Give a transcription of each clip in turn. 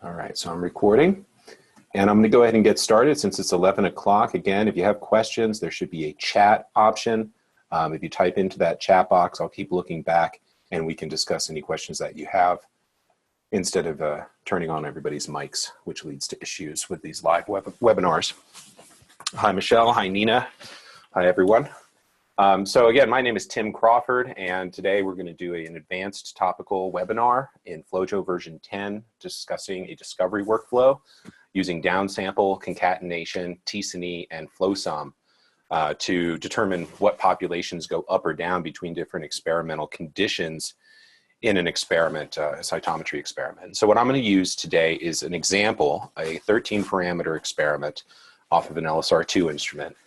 All right, so I'm recording, and I'm going to go ahead and get started since it's 11 o'clock. Again, if you have questions, there should be a chat option. If you type into that chat box, I'll keep looking back, and we can discuss any questions that you have instead of turning on everybody's mics, which leads to issues with these live webinars. Hi, Michelle. Hi, Nina. Hi, everyone. So again, my name is Tim Crawford, and today we're going to do an advanced topical webinar in FlowJo version 10, discussing a discovery workflow using downsample, concatenation, tSNE, and FlowSOM to determine what populations go up or down between different experimental conditions in an experiment, a cytometry experiment. So what I'm going to use today is an example, a 13-parameter experiment off of an LSR2 instrument.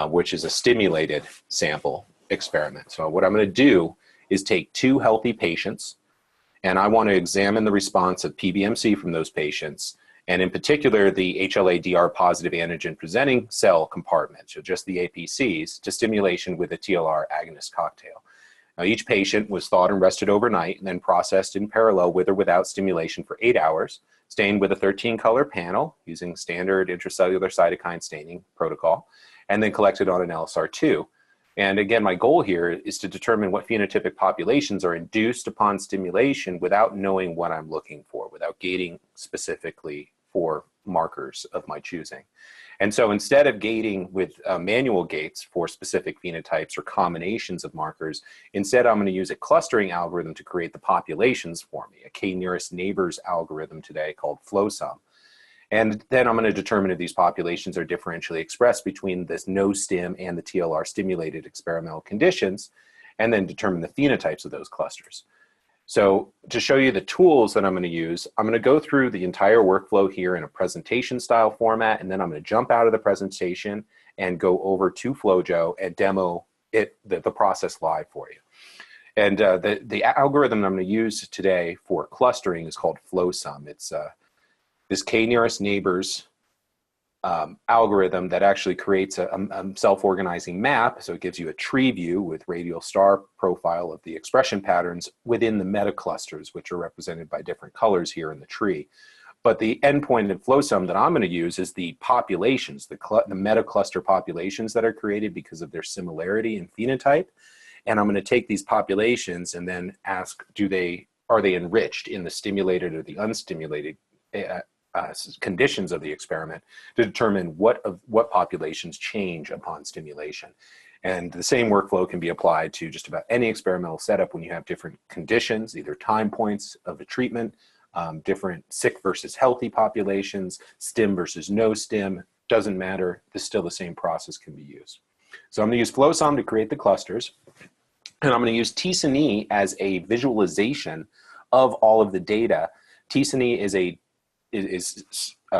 Which is a stimulated sample experiment. So what I'm going to do is take two healthy patients, and I want to examine the response of PBMC from those patients, and in particular the HLA-DR positive antigen presenting cell compartment, so just the APCs, to stimulation with a TLR agonist cocktail. Now each patient was thawed and rested overnight and then processed in parallel with or without stimulation for 8 hours, stained with a 13-color panel using standard intracellular cytokine staining protocol, and then collected on an LSR2. And again, my goal here is to determine what phenotypic populations are induced upon stimulation without knowing what I'm looking for, without gating specifically for markers of my choosing. And so instead of gating with manual gates for specific phenotypes or combinations of markers, instead I'm going to use a clustering algorithm to create the populations for me, a k-nearest neighbors algorithm today called FlowSOM. And then I'm going to determine if these populations are differentially expressed between this no stim and the TLR stimulated experimental conditions, and then determine the phenotypes of those clusters. So to show you the tools that I'm going to use, I'm going to go through the entire workflow here in a presentation style format, and then I'm going to jump out of the presentation and go over to FlowJo and demo the process live for you. And the algorithm I'm going to use today for clustering is called FlowSOM. It's this k-nearest neighbors algorithm that actually creates a self-organizing map. So it gives you a tree view with radial star profile of the expression patterns within the meta-clusters, which are represented by different colors here in the tree. But the endpoint in FlowSOM that I'm going to use is the populations, the meta-cluster populations that are created because of their similarity in phenotype. And I'm going to take these populations and then ask, are they enriched in the stimulated or the unstimulated conditions of the experiment to determine what populations change upon stimulation. And the same workflow can be applied to just about any experimental setup when you have different conditions, either time points of the treatment, different sick versus healthy populations, stim versus no stim, doesn't matter, still the same process can be used. So I'm going to use FlowSOM to create the clusters, and I'm going to use tSNE as a visualization of all of the data. tSNE is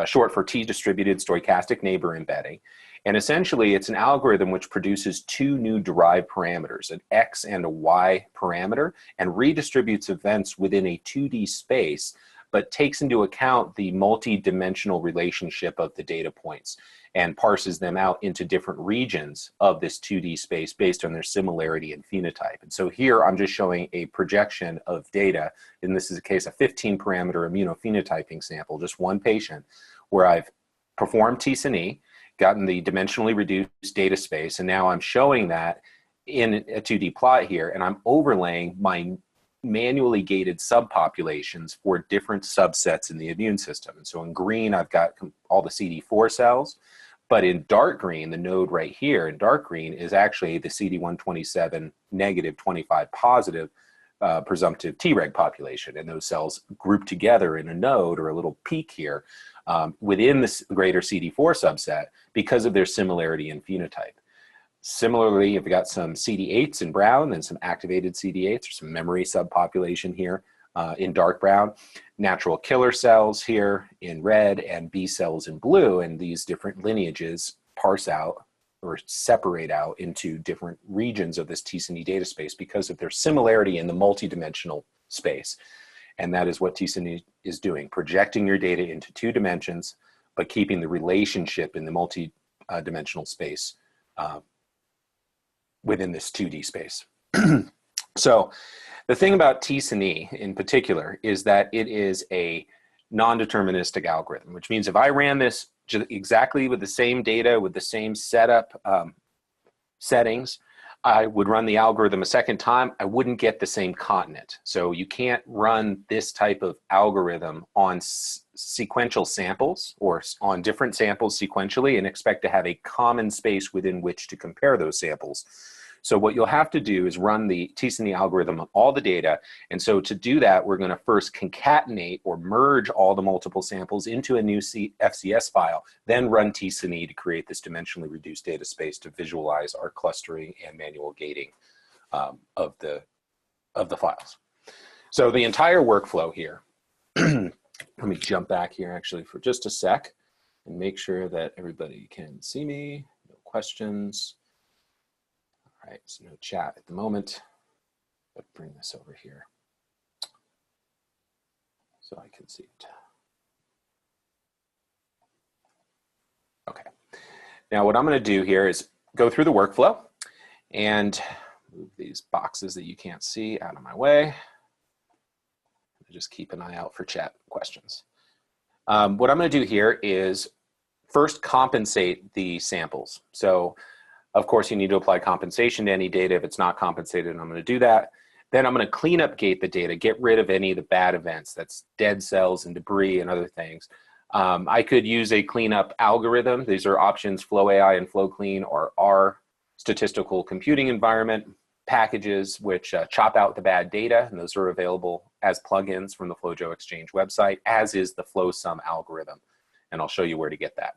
short for T-distributed stochastic neighbor embedding. And essentially, it's an algorithm which produces two new derived parameters, an X and a Y parameter, and redistributes events within a 2D space, but takes into account the multi-dimensional relationship of the data points and parses them out into different regions of this 2D space based on their similarity in phenotype. And so here I'm just showing a projection of data, and this is a case of 15-parameter immunophenotyping sample, just one patient, where I've performed tSNE, gotten the dimensionally reduced data space, and now I'm showing that in a 2D plot here, and I'm overlaying my manually gated subpopulations for different subsets in the immune system. And so in green, I've got all the CD4 cells, but in dark green, the node right here in dark green is actually the CD127 negative 25 positive presumptive Treg population. And those cells group together in a node or a little peak here within this greater CD4 subset because of their similarity in phenotype. Similarly, you've got some CD8s in brown and some activated CD8s, or some memory subpopulation here in dark brown, natural killer cells here in red, and B cells in blue, and these different lineages parse out or separate out into different regions of this tSNE data space because of their similarity in the multidimensional space. And that is what tSNE is doing, projecting your data into 2 dimensions, but keeping the relationship in the multi-dimensional space within this 2D space. So the thing about tSNE in particular is that it is a non-deterministic algorithm, which means if I ran this exactly with the same data, with the same setup settings, I would run the algorithm a second time, I wouldn't get the same continent. So you can't run this type of algorithm on sequential samples or on different samples sequentially and expect to have a common space within which to compare those samples. So what you'll have to do is run the t-SNE algorithm on all the data. And so to do that, we're going to first concatenate or merge all the multiple samples into a new FCS file, then run t-SNE to create this dimensionally reduced data space to visualize our clustering and manual gating of the files. So the entire workflow here, let me jump back here actually for just a sec and make sure that everybody can see me, no questions. All right, so no chat at the moment, but bring this over here so I can see it. Okay, now what I'm going to do here is go through the workflow and move these boxes that you can't see out of my way. Just keep an eye out for chat questions. What I'm going to do here is first compensate the samples. So of course, you need to apply compensation to any data. If it's not compensated, I'm going to do that. Then I'm going to clean up gate the data, get rid of any of the bad events, that's dead cells and debris and other things. I could use a cleanup algorithm. These are options, FlowAI and FlowClean, or R statistical computing environment packages, which chop out the bad data, and those are available as plugins from the FlowJo Exchange website, as is the FlowSOM algorithm. And I'll show you where to get that.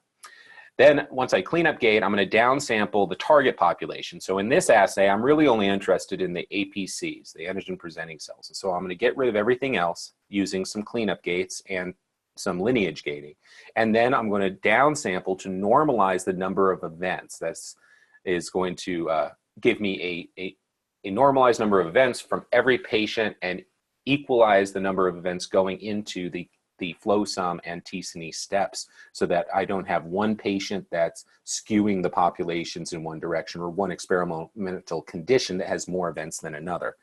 Then once I clean up gate, I'm going to downsample the target population. So in this assay, I'm really only interested in the APCs, the antigen presenting cells. And so I'm going to get rid of everything else using some cleanup gates and some lineage gating. And then I'm going to downsample to normalize the number of events. This is going to give me a normalized number of events from every patient and equalize the number of events going into the FlowSOM and t-SNE steps so that I don't have one patient that's skewing the populations in one direction or one experimental condition that has more events than another.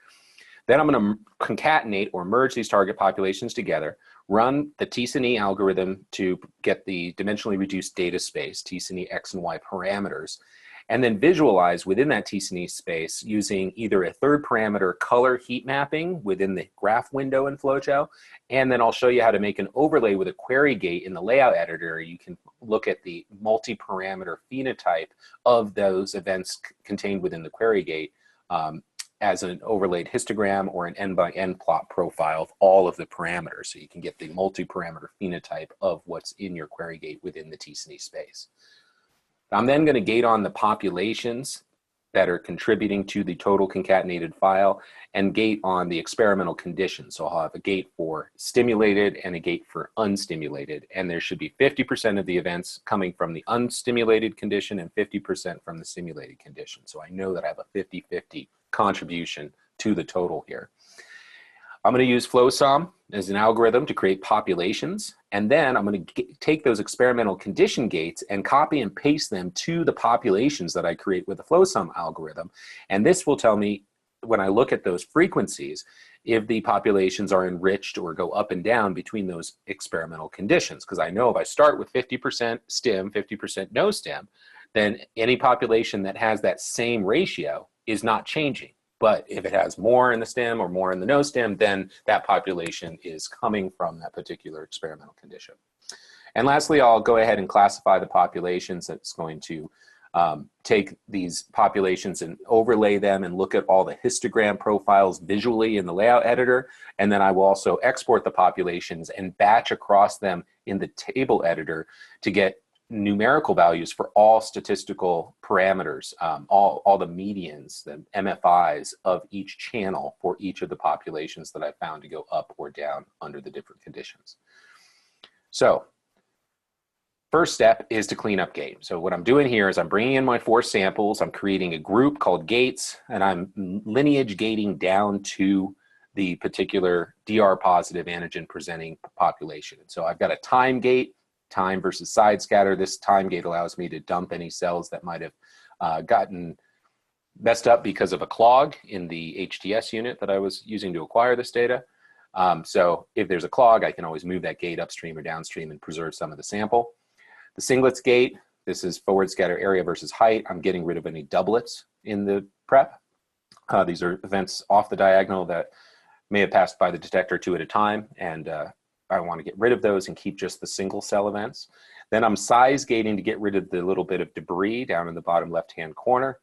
Then I'm going to concatenate or merge these target populations together, run the t-SNE algorithm to get the dimensionally reduced data space, t-SNE X and Y parameters, and then visualize within that t-SNE space using either a third parameter color heat mapping within the graph window in FlowJo, and then I'll show you how to make an overlay with a query gate in the layout editor. You can look at the multi-parameter phenotype of those events contained within the query gate as an overlaid histogram or an n-by-n plot profile of all of the parameters, so you can get the multi-parameter phenotype of what's in your query gate within the t-SNE space. I'm then going to gate on the populations that are contributing to the total concatenated file and gate on the experimental conditions. So I'll have a gate for stimulated and a gate for unstimulated. And there should be 50% of the events coming from the unstimulated condition and 50% from the stimulated condition. So I know that I have a 50-50 contribution to the total here. I'm going to use FlowSOM as an algorithm to create populations, and then I'm going to take those experimental condition gates and copy and paste them to the populations that I create with the FlowSOM algorithm. And this will tell me, when I look at those frequencies, if the populations are enriched or go up and down between those experimental conditions. Because I know if I start with 50% stim, 50% no stim, then any population that has that same ratio is not changing. But if it has more in the stem or more in the no stem, then that population is coming from that particular experimental condition. And lastly, I'll go ahead and classify the populations. That's going to take these populations and overlay them and look at all the histogram profiles visually in the layout editor. And then I will also export the populations and batch across them in the table editor to get numerical values for all statistical parameters, all the medians, the MFIs of each channel for each of the populations that I found to go up or down under the different conditions. So first step is to clean up gate. So what I'm doing here is I'm bringing in my 4 samples, I'm creating a group called gates, and I'm lineage gating down to the particular DR positive antigen presenting population. And so I've got a time gate, time versus side scatter. This time gate allows me to dump any cells that might have gotten messed up because of a clog in the HTS unit that I was using to acquire this data. So if there's a clog, I can always move that gate upstream or downstream and preserve some of the sample. The singlets gate, this is forward scatter area versus height. I'm getting rid of any doublets in the prep. These are events off the diagonal that may have passed by the detector 2 at a time, and I want to get rid of those and keep just the single cell events. Then I'm size gating to get rid of the little bit of debris down in the bottom left-hand corner,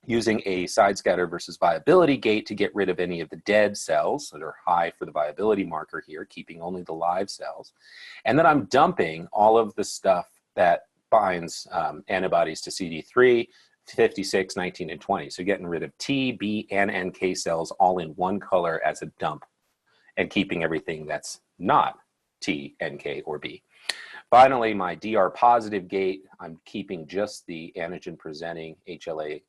using a side scatter versus viability gate to get rid of any of the dead cells that are high for the viability marker here, keeping only the live cells. And then I'm dumping all of the stuff that binds antibodies to CD3, 56, 19, and 20. So getting rid of T, B, and NK cells all in one color as a dump, and keeping everything that's not T, NK, or B. Finally, my DR positive gate, I'm keeping just the antigen presenting HLA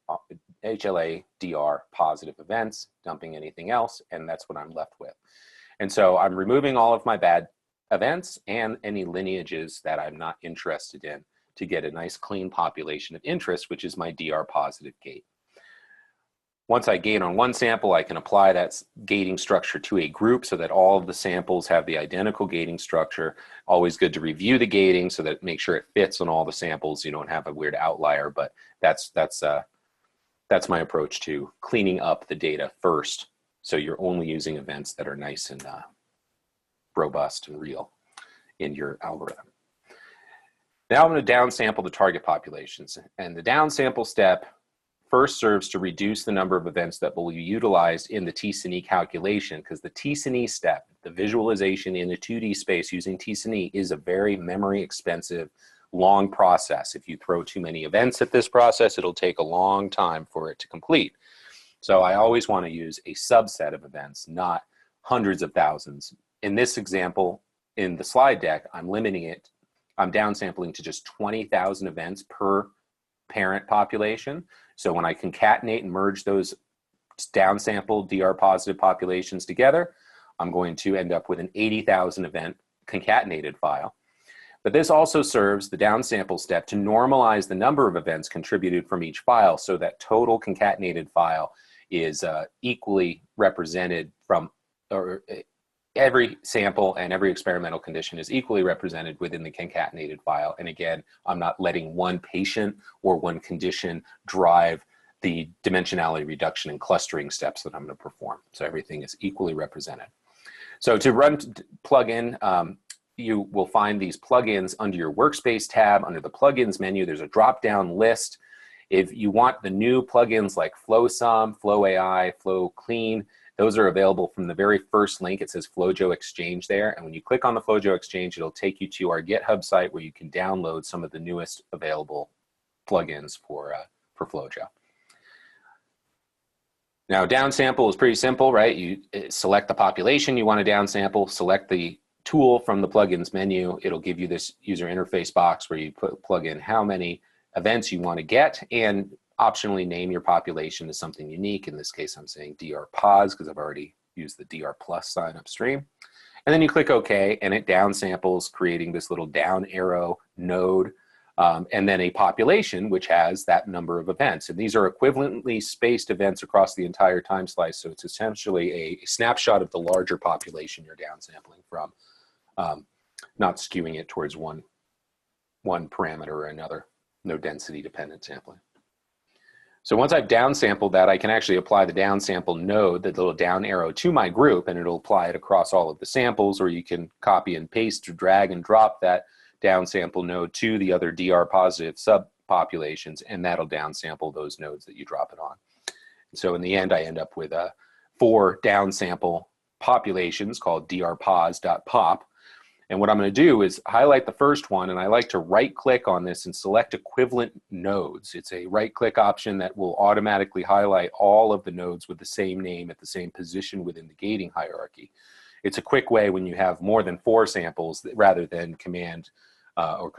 DR positive events, dumping anything else, and that's what I'm left with. And so I'm removing all of my bad events and any lineages that I'm not interested in to get a nice clean population of interest, which is my DR positive gate. Once I gate on one sample, I can apply that gating structure to a group so that all of the samples have the identical gating structure. Always good to review the gating so that make sure it fits on all the samples. You don't have a weird outlier, but that's my approach to cleaning up the data first. So you're only using events that are nice and robust and real in your algorithm. Now I'm going to downsample the target populations, and the downsample step first serves to reduce the number of events that will be utilized in the tSNE calculation, because the tSNE step, the visualization in the 2D space using tSNE, is a very memory expensive, long process. If you throw too many events at this process, it'll take a long time for it to complete. So I always want to use a subset of events, not hundreds of thousands. In this example, in the slide deck, I'm limiting it. I'm downsampling to just 20,000 events per parent population. So when I concatenate and merge those downsampled DR positive populations together, I'm going to end up with an 80,000 event concatenated file. But this also serves the downsample step to normalize the number of events contributed from each file so that total concatenated file is equally represented from, or every sample and every experimental condition is equally represented within the concatenated file. And again, I'm not letting one patient or one condition drive the dimensionality reduction and clustering steps that I'm going to perform. So everything is equally represented. So to run plugin, you will find these plugins under your Workspace tab. Under the plugins menu, there's a drop-down list. If you want the new plugins like FlowSOM, FlowAI, FlowClean, those are available from the very first link. It says FlowJo Exchange there. And when you click on the FlowJo Exchange, it'll take you to our GitHub site where you can download some of the newest available plugins for FlowJo. Now, downsample is pretty simple, right? You select the population you want to downsample, select the tool from the plugins menu. It'll give you this user interface box where you plug in how many events you want to get, and optionally name your population as something unique. In this case, I'm saying DR pos because I've already used the DR plus sign upstream. And then you click OK, and it downsamples, creating this little down arrow node, and then a population which has that number of events. And these are equivalently spaced events across the entire time slice, so it's essentially a snapshot of the larger population you're downsampling from, not skewing it towards one parameter or another, no density dependent sampling. So once I've downsampled that, I can actually apply the downsample node, the little down arrow, to my group, and it'll apply it across all of the samples, or you can copy and paste or drag and drop that downsample node to the other DR positive subpopulations, and that'll downsample those nodes that you drop it on. So in the end, I end up with 4 downsample populations called drpos.pop. And what I'm going to do is highlight the first one, and I like to right-click on this and select equivalent nodes. It's a right-click option that will automatically highlight all of the nodes with the same name at the same position within the gating hierarchy. It's a quick way when you have more than 4 samples rather than command or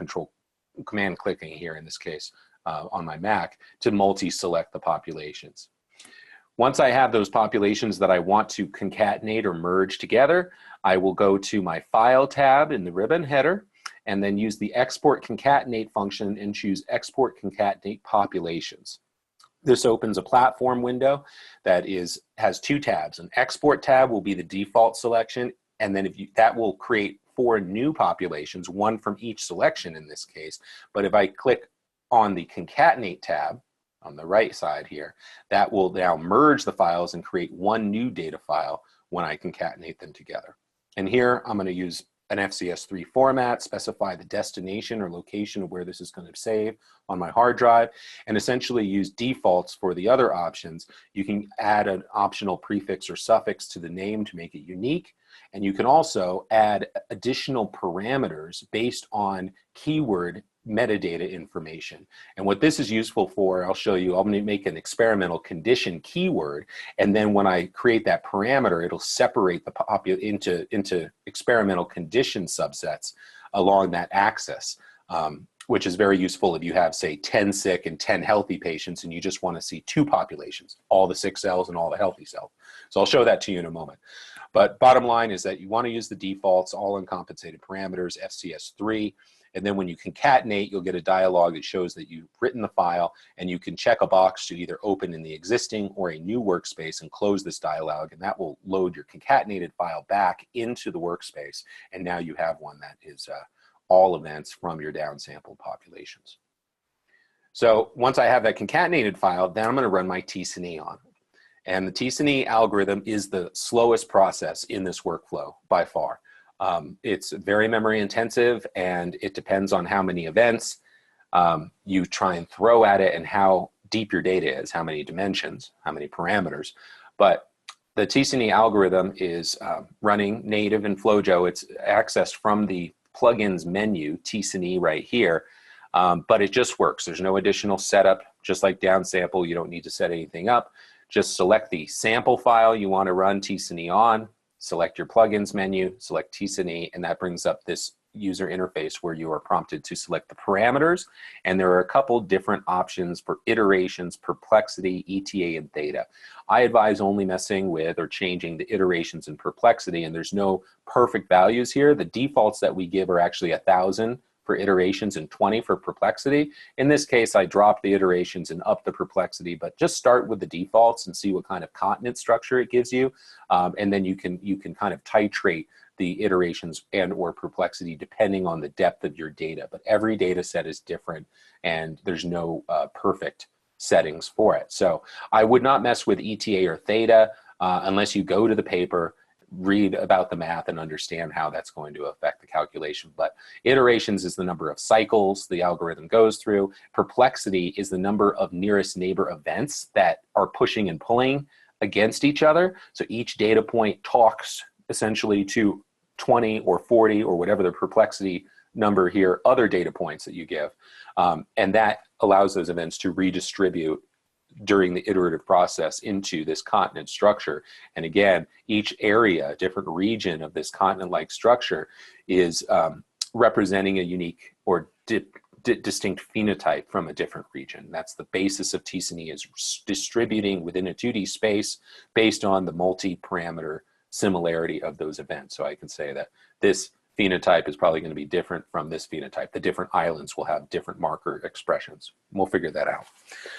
command clicking here in this case on my Mac to multi-select the populations. Once I have those populations that I want to concatenate or merge together, I will go to my File tab in the ribbon header and then use the Export Concatenate function and choose Export Concatenate Populations. This opens a platform window that has two tabs. An export tab will be the default selection, and then that will create 4 new populations, one from each selection in this case. But if I click on the concatenate tab on the right side here, that will now merge the files and create one new data file when I concatenate them together. And here I'm going to use an FCS3 format, specify the destination or location of where this is going to save on my hard drive, and essentially use defaults for the other options. You can add an optional prefix or suffix to the name to make it unique, and you can also add additional parameters based on keyword metadata information. And what this is useful for, I'll show you, I'm going to make an experimental condition keyword, and then when I create that parameter, it'll separate the into experimental condition subsets along that axis, which is very useful if you have, say, 10 sick and 10 healthy patients and you just want to see 2 populations, all the sick cells and all the healthy cells. So I'll show that to you in a moment. But bottom line is that you want to use the defaults, all uncompensated parameters, FCS3, and then when you concatenate, you'll get a dialog that shows that you've written the file, and you can check a box to either open in the existing or a new workspace and close this dialog, and that will load your concatenated file back into the workspace, and now you have one that is all events from your downsampled populations. So once I have that concatenated file, then I'm going to run my tSNE on. And the tSNE algorithm is the slowest process in this workflow by far. It's very memory intensive, and it depends on how many events you try and throw at it and how deep your data is, how many dimensions, how many parameters. But the tSNE algorithm is running native in FlowJo. It's accessed from the plugins menu, tSNE right here, but it just works. There's no additional setup. Just like downsample, you don't need to set anything up. Just select the sample file you want to run tSNE on, select your plugins menu, select tSNE, and that brings up this user interface where you are prompted to select the parameters, and there are a couple different options for iterations, perplexity, ETA, and theta. I advise only messing with or changing the iterations and perplexity, and there's no perfect values here. The defaults that we give are actually 1,000 for iterations and 20 for perplexity. In this case, I dropped the iterations and upped the perplexity, but just start with the defaults and see what kind of continent structure it gives you, and then you can kind of titrate the iterations and or perplexity depending on the depth of your data. But every data set is different, and there's no perfect settings for it. So I would not mess with ETA or theta unless you go to the paper, read about the math, and understand how that's going to affect the calculation. But iterations is the number of cycles the algorithm goes through. Perplexity is the number of nearest neighbor events that are pushing and pulling against each other. So each data point talks essentially to 20 or 40 or whatever the perplexity number here, other data points that you give. And that allows those events to redistribute during the iterative process into this continent structure. And again, each area, different region of this continent-like structure is representing a unique or distinct phenotype from a different region. That's the basis of tSNE, is distributing within a 2D space based on the multi-parameter similarity of those events. So I can say that this phenotype is probably going to be different from this phenotype. The different islands will have different marker expressions. We'll figure that out.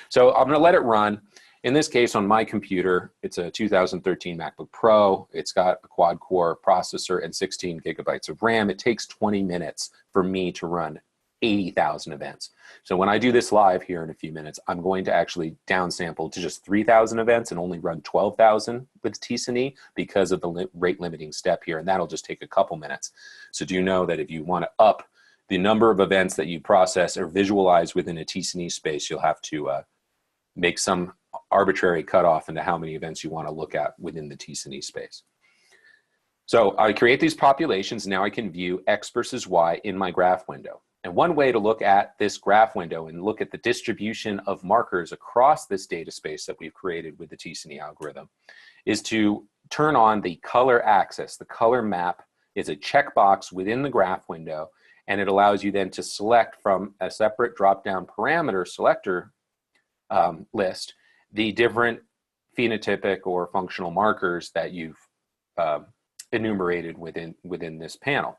So I'm going to let it run. In this case, on my computer, it's a 2013 MacBook Pro. It's got a quad-core processor and 16 gigabytes of RAM. It takes 20 minutes for me to run 80,000 events. So when I do this live here in a few minutes, I'm going to actually downsample to just 3,000 events and only run 12,000 with tSNE because of the rate limiting step here, and that'll just take a couple minutes. So do you know that if you want to up the number of events that you process or visualize within a tSNE space, you'll have to make some arbitrary cutoff into how many events you want to look at within the tSNE space. So I create these populations. Now I can view X versus Y in my graph window. And one way to look at this graph window and look at the distribution of markers across this data space that we've created with the tSNE algorithm is to turn on the color axis. The color map is a checkbox within the graph window, and it allows you then to select from a separate drop-down parameter selector list the different phenotypic or functional markers that you've enumerated within this panel.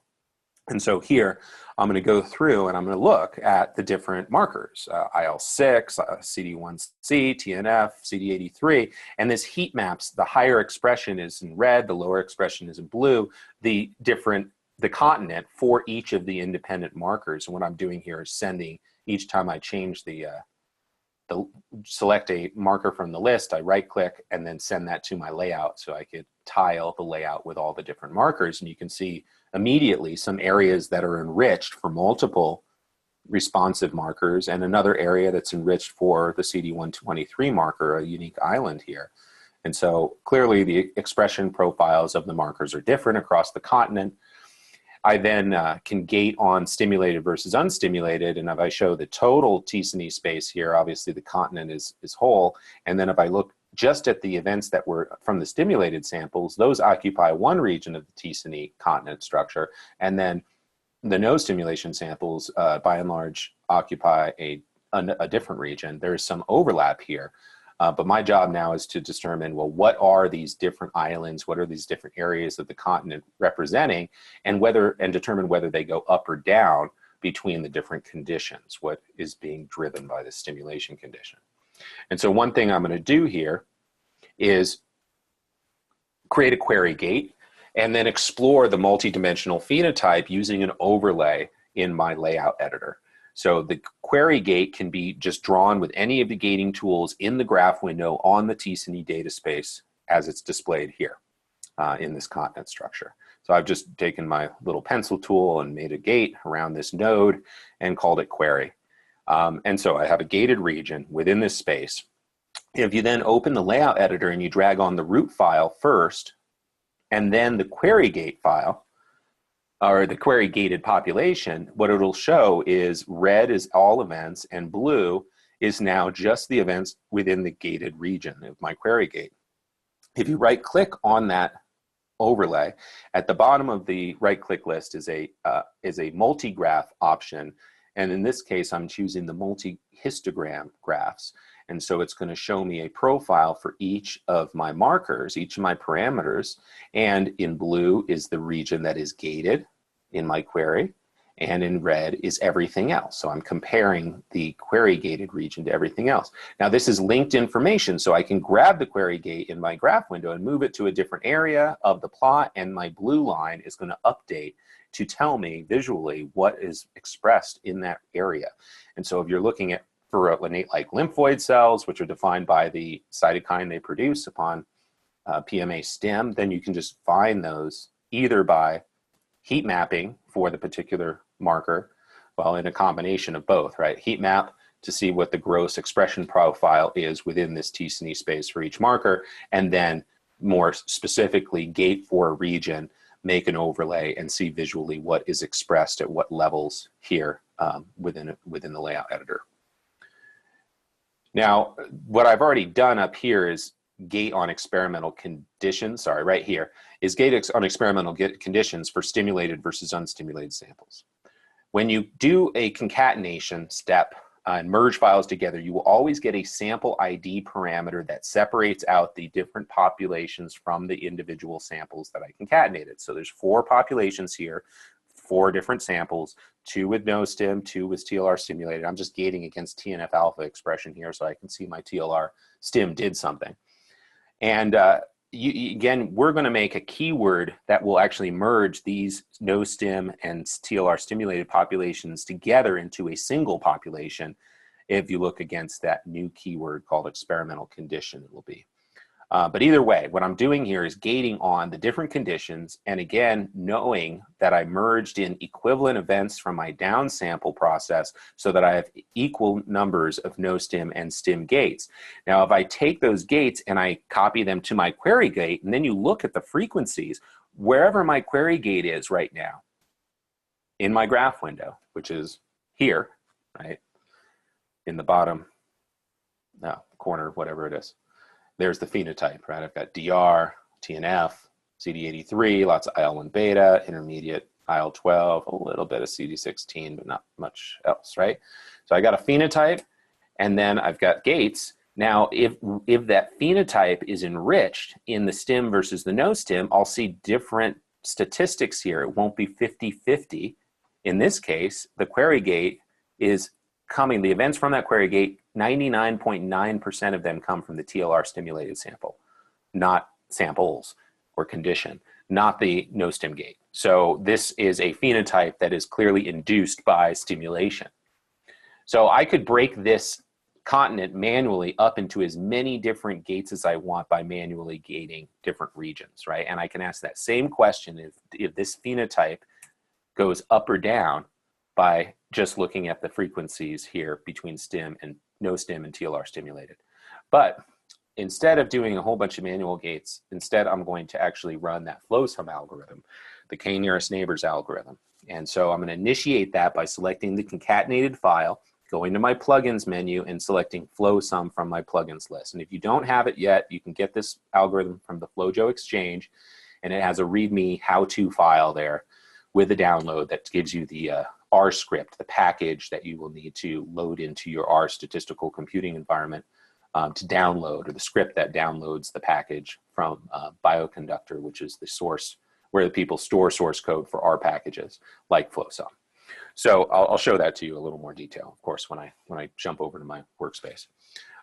And so here, I'm going to go through and I'm going to look at the different markers, IL-6, CD1C, TNF, CD83, and this heat maps, the higher expression is in red, the lower expression is in blue, the continent for each of the independent markers. And what I'm doing here is sending, each time I change select a marker from the list, I right click and then send that to my layout so I could tile the layout with all the different markers. And you can see immediately some areas that are enriched for multiple responsive markers and another area that's enriched for the CD123 marker, a unique island here. And so clearly the expression profiles of the markers are different across the continent. I then can gate on stimulated versus unstimulated, and if I show the total tSNE space here, obviously the continent is whole, and then if I look just at the events that were from the stimulated samples, those occupy one region of the tSNE continent structure, and then the no stimulation samples, by and large, occupy a different region. There is some overlap here. But my job now is to determine, well, what are these different islands? What are these different areas of the continent representing? And determine whether they go up or down between the different conditions, what is being driven by the stimulation condition. And so one thing I'm going to do here is create a query gate and then explore the multidimensional phenotype using an overlay in my layout editor. So the query gate can be just drawn with any of the gating tools in the graph window on the tSNE data space as it's displayed here in this continent structure. So I've just taken my little pencil tool and made a gate around this node and called it query. And so I have a gated region within this space. If you then open the layout editor and you drag on the root file first, and then the query gate file, or the query gated population, what it'll show is red is all events and blue is now just the events within the gated region of my query gate. If you right click on that overlay, at the bottom of the right click list is a multi-graph option. And in this case, I'm choosing the multi-histogram graphs. And so it's going to show me a profile for each of my markers, each of my parameters. And in blue is the region that is gated in my query. And in red is everything else. So I'm comparing the query gated region to everything else. Now this is linked information, so I can grab the query gate in my graph window and move it to a different area of the plot, and my blue line is going to update to tell me visually what is expressed in that area. And so if you're looking at for innate-like lymphoid cells, which are defined by the cytokine they produce upon PMA stim, then you can just find those either by heat mapping for the particular marker, well, in a combination of both, right? Heat map to see what the gross expression profile is within this tSNE space for each marker, and then more specifically gate for a region, make an overlay and see visually what is expressed at what levels here within the layout editor. Now, what I've already done up here is gate on experimental conditions, sorry, right here, is gate on experimental conditions for stimulated versus unstimulated samples. When you do a concatenation step and merge files together, you will always get a sample ID parameter that separates out the different populations from the individual samples that I concatenated. So there's 4 populations here, 4 different samples, 2 with no stim, 2 with TLR stimulated. I'm just gating against TNF alpha expression here so I can see my TLR stim did something. And again, we're going to make a keyword that will actually merge these no stim and TLR stimulated populations together into a single population. If you look against that new keyword called experimental condition, it will be. But either way, what I'm doing here is gating on the different conditions, and again, knowing that I merged in equivalent events from my downsample process so that I have equal numbers of no stim and stim gates. Now, if I take those gates and I copy them to my query gate, and then you look at the frequencies, wherever my query gate is right now in my graph window, which is here, right, in the bottom corner, whatever it is. There's the phenotype, right? I've got DR, TNF, CD83, lots of IL-1 beta, intermediate IL-12, a little bit of CD16, but not much else, right? So I got a phenotype, and then I've got gates. Now, if that phenotype is enriched in the stim versus the no stim, I'll see different statistics here, it won't be 50-50. In this case, the query gate is coming, the events from that query gate, 99.9% of them come from the TLR stimulated sample, not samples or condition, not the no-stim gate. So this is a phenotype that is clearly induced by stimulation. So I could break this continent manually up into as many different gates as I want by manually gating different regions, right? And I can ask that same question if this phenotype goes up or down by just looking at the frequencies here between stim and no stim and TLR stimulated. But instead of doing a whole bunch of manual gates, instead I'm going to actually run that FlowSOM algorithm, the k nearest neighbors algorithm. And so I'm going to initiate that by selecting the concatenated file, going to my plugins menu and selecting FlowSOM from my plugins list. And if you don't have it yet, you can get this algorithm from the FlowJo Exchange, and it has a README how-to file there with a download that gives you the R script, the package that you will need to load into your R statistical computing environment to download, or the script that downloads the package from Bioconductor, which is the source where the people store source code for R packages like FlowSOM. So I'll show that to you a little more detail, of course, when I jump over to my workspace.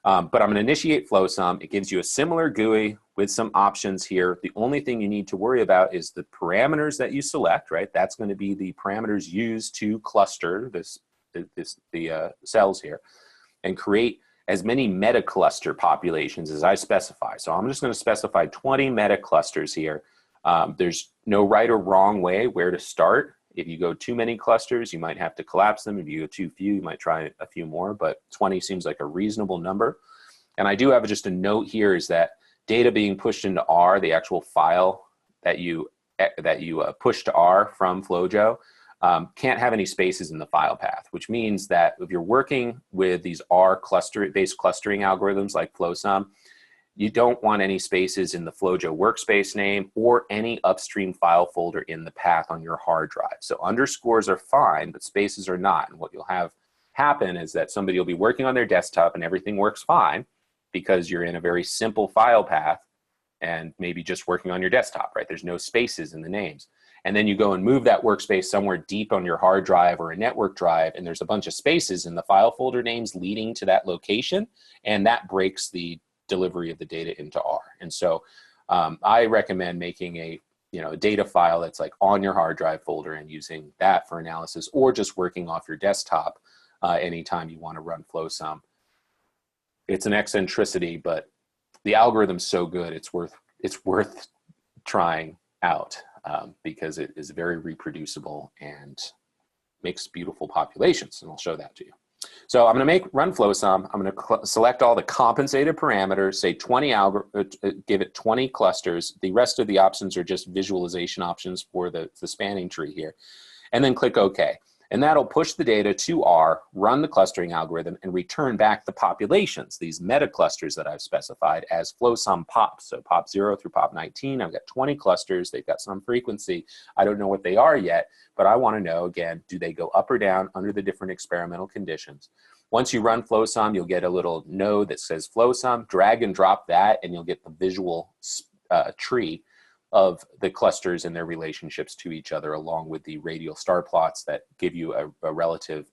But I'm going to initiate FlowSOM. It gives you a similar GUI with some options here. The only thing you need to worry about is the parameters that you select, right? That's going to be the parameters used to cluster the cells here and create as many meta-cluster populations as I specify. So I'm just going to specify 20 meta-clusters here. There's no right or wrong way where to start. If you go too many clusters, you might have to collapse them. If you go too few, you might try a few more, but 20 seems like a reasonable number. And I do have just a note here is that data being pushed into R, the actual file that you push to R from FlowJo, can't have any spaces in the file path, which means that if you're working with these R based clustering algorithms like FlowSOM, you don't want any spaces in the FlowJo workspace name or any upstream file folder in the path on your hard drive. So underscores are fine, but spaces are not. And what you'll have happen is that somebody will be working on their desktop and everything works fine because you're in a very simple file path and maybe just working on your desktop, right? There's no spaces in the names. And then you go and move that workspace somewhere deep on your hard drive or a network drive, and there's a bunch of spaces in the file folder names leading to that location, and that breaks the delivery of the data into R. And so I recommend making a data file that's like on your hard drive folder and using that for analysis, or just working off your desktop anytime you want to run FlowSOM. It's an eccentricity, but the algorithm's so good it's worth trying out because it is very reproducible and makes beautiful populations, and I'll show that to you. So I'm going to run FlowSOM. I'm going to select all the compensated parameters, say 20 give it 20 clusters. The rest of the options are just visualization options for the spanning tree here. And then click OK. And that'll push the data to R, run the clustering algorithm, and return back the populations, these meta clusters that I've specified as FlowSOM pops. So pop 0 through pop 19, I've got 20 clusters. They've got some frequency. I don't know what they are yet, but I want to know, again, do they go up or down under the different experimental conditions? Once you run FlowSOM, you'll get a little node that says FlowSOM. Drag and drop that, and you'll get the visual tree of the clusters and their relationships to each other, along with the radial star plots that give you a relative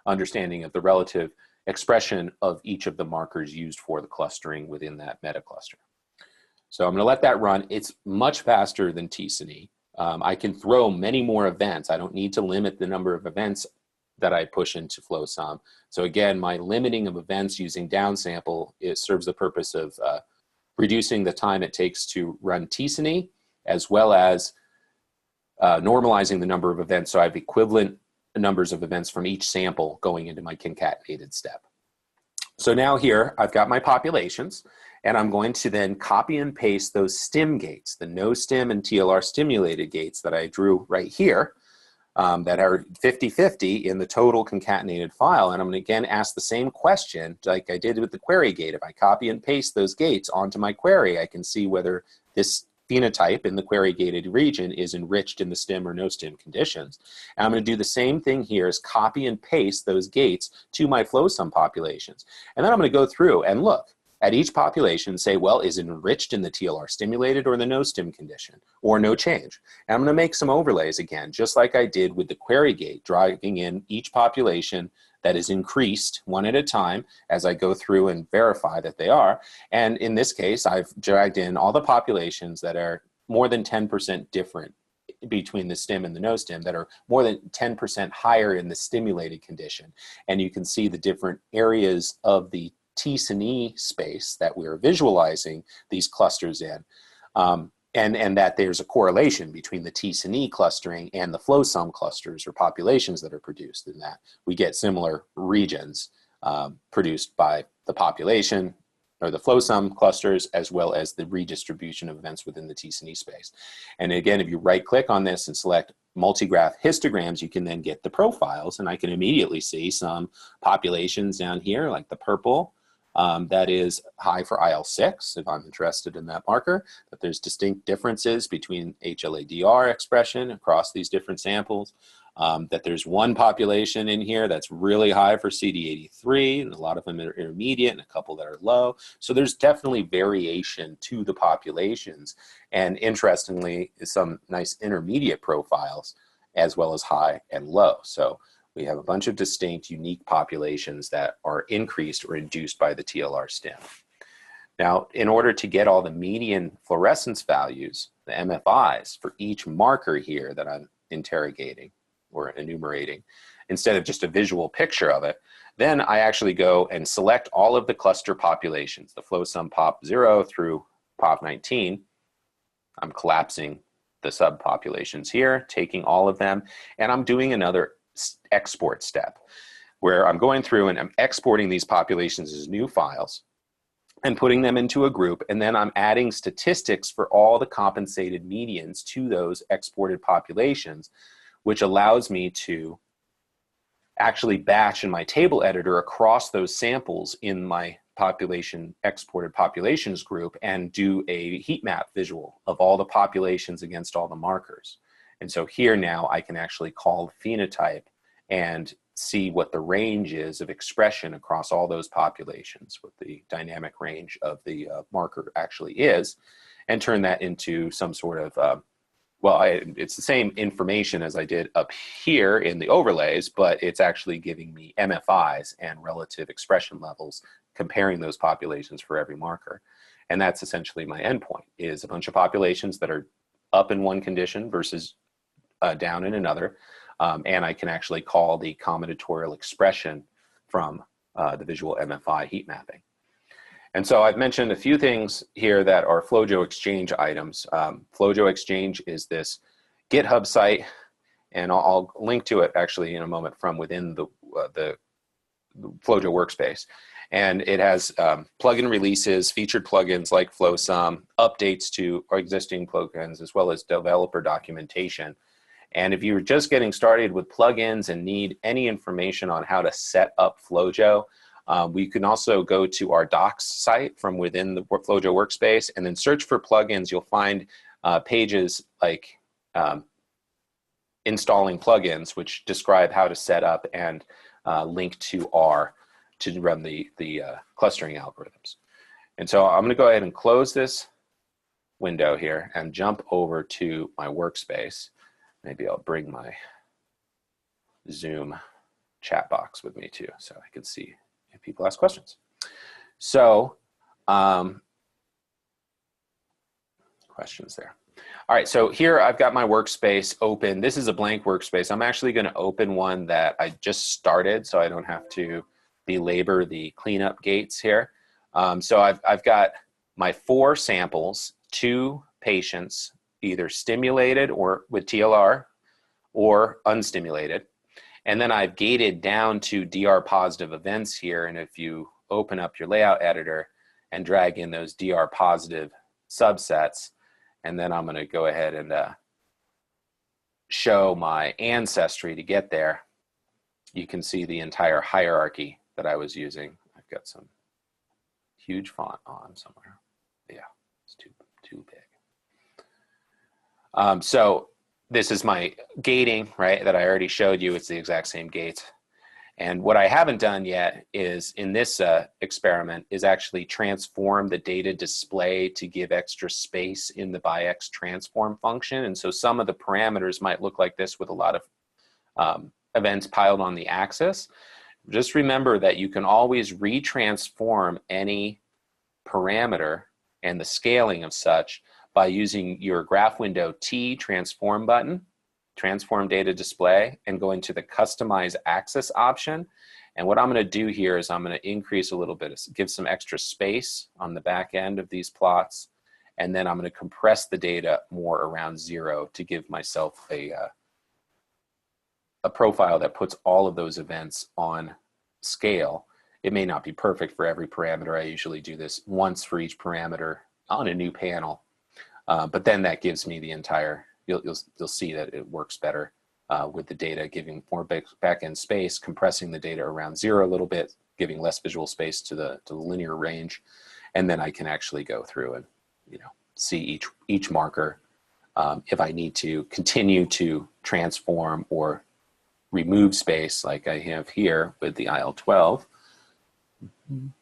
understanding of the relative expression of each of the markers used for the clustering within that meta cluster. So I'm going to let that run. It's much faster than tSNE. I can throw many more events. I don't need to limit the number of events that I push into FlowSOM. So again, my limiting of events using downsample, it serves the purpose of reducing the time it takes to run tSNE, as well as normalizing the number of events so I have equivalent numbers of events from each sample going into my concatenated step. So now here I've got my populations, and I'm going to then copy and paste those stim gates, the no stim and TLR stimulated gates that I drew right here, that are 50-50 in the total concatenated file. And I'm going to again ask the same question like I did with the query gate. If I copy and paste those gates onto my query, I can see whether this phenotype in the query gated region is enriched in the stim or no stim conditions. And I'm going to do the same thing here, is copy and paste those gates to my FlowSOM populations. And then I'm going to go through and look at each population, say, well, is it enriched in the TLR stimulated or the no stim condition, or no change? And I'm going to make some overlays again, just like I did with the query gate, driving in each population that is increased one at a time as I go through and verify that they are. And in this case, I've dragged in all the populations that are more than 10% different between the stim and the no stim, that are more than 10% higher in the stimulated condition. And you can see the different areas of the tSNE space that we're visualizing these clusters in. And that there's a correlation between the tSNE clustering and the FlowSOM clusters or populations that are produced in that. We get similar regions produced by the population or the FlowSOM clusters, as well as the redistribution of events within the tSNE space. And again, if you right click on this and select multigraph histograms, you can then get the profiles, and I can immediately see some populations down here, like the purple, that is high for IL-6, if I'm interested in that marker, that there's distinct differences between HLA-DR expression across these different samples, that there's one population in here that's really high for CD83, and a lot of them are intermediate, and a couple that are low. So there's definitely variation to the populations, and interestingly, some nice intermediate profiles, as well as high and low. So we have a bunch of distinct, unique populations that are increased or induced by the TLR stim. Now, in order to get all the median fluorescence values, the MFIs, for each marker here that I'm interrogating or enumerating, instead of just a visual picture of it, then I actually go and select all of the cluster populations, the FlowSOM POP0 through POP19. I'm collapsing the subpopulations here, taking all of them, and I'm doing another export step where I'm going through and I'm exporting these populations as new files and putting them into a group, and then I'm adding statistics for all the compensated medians to those exported populations, which allows me to actually batch in my table editor across those samples in my population exported populations group and do a heat map visual of all the populations against all the markers. And so here now I can actually call the phenotype and see what the range is of expression across all those populations, what the dynamic range of the marker actually is, and turn that into some sort of, it's the same information as I did up here in the overlays, but it's actually giving me MFIs and relative expression levels, comparing those populations for every marker. And that's essentially my endpoint, is a bunch of populations that are up in one condition versus down in another, and I can actually call the combinatorial expression from the visual MFI heat mapping. And so I've mentioned a few things here that are FlowJo Exchange items. FlowJo Exchange is this GitHub site, and I'll link to it actually in a moment from within the FlowJo Workspace. And it has plugin releases, featured plugins like FlowSOM, updates to our existing plugins, as well as developer documentation. And if you're just getting started with plugins and need any information on how to set up FlowJo, we can also go to our docs site from within the FlowJo Workspace and then search for plugins. You'll find pages like installing plugins, which describe how to set up and link to R to run the clustering algorithms. And so I'm going to go ahead and close this window here and jump over to my workspace. Maybe I'll bring my Zoom chat box with me too, so I can see if people ask questions. So, questions there. All right, so here I've got my workspace open. This is a blank workspace. I'm actually going to open one that I just started, so I don't have to belabor the cleanup gates here. So I've got my 4 samples, 2 patients, either stimulated or with TLR or unstimulated. And then I've gated down to DR positive events here. And if you open up your layout editor and drag in those DR positive subsets, and then I'm going to go ahead and show my ancestry to get there, you can see the entire hierarchy that I was using. I've got some huge font on somewhere. Yeah, it's too big. So this is my gating, right, that I already showed you. It's the exact same gates. And what I haven't done yet is, in this experiment, is actually transform the data display to give extra space in the by-X transform function. And so some of the parameters might look like this with a lot of events piled on the axis. Just remember that you can always retransform any parameter and the scaling of such by using your graph window T transform button, transform data display, and go into the customize axis option. And what I'm going to do here is I'm going to increase a little bit, give some extra space on the back end of these plots, and then I'm going to compress the data more around 0 to give myself a profile that puts all of those events on scale. It may not be perfect for every parameter. I usually do this once for each parameter on a new panel, but then that gives me the entire. You'll see that it works better with the data, giving more back-end space, compressing the data around 0 a little bit, giving less visual space to the linear range, and then I can actually go through and see each marker if I need to continue to transform or remove space like I have here with the IL-12. In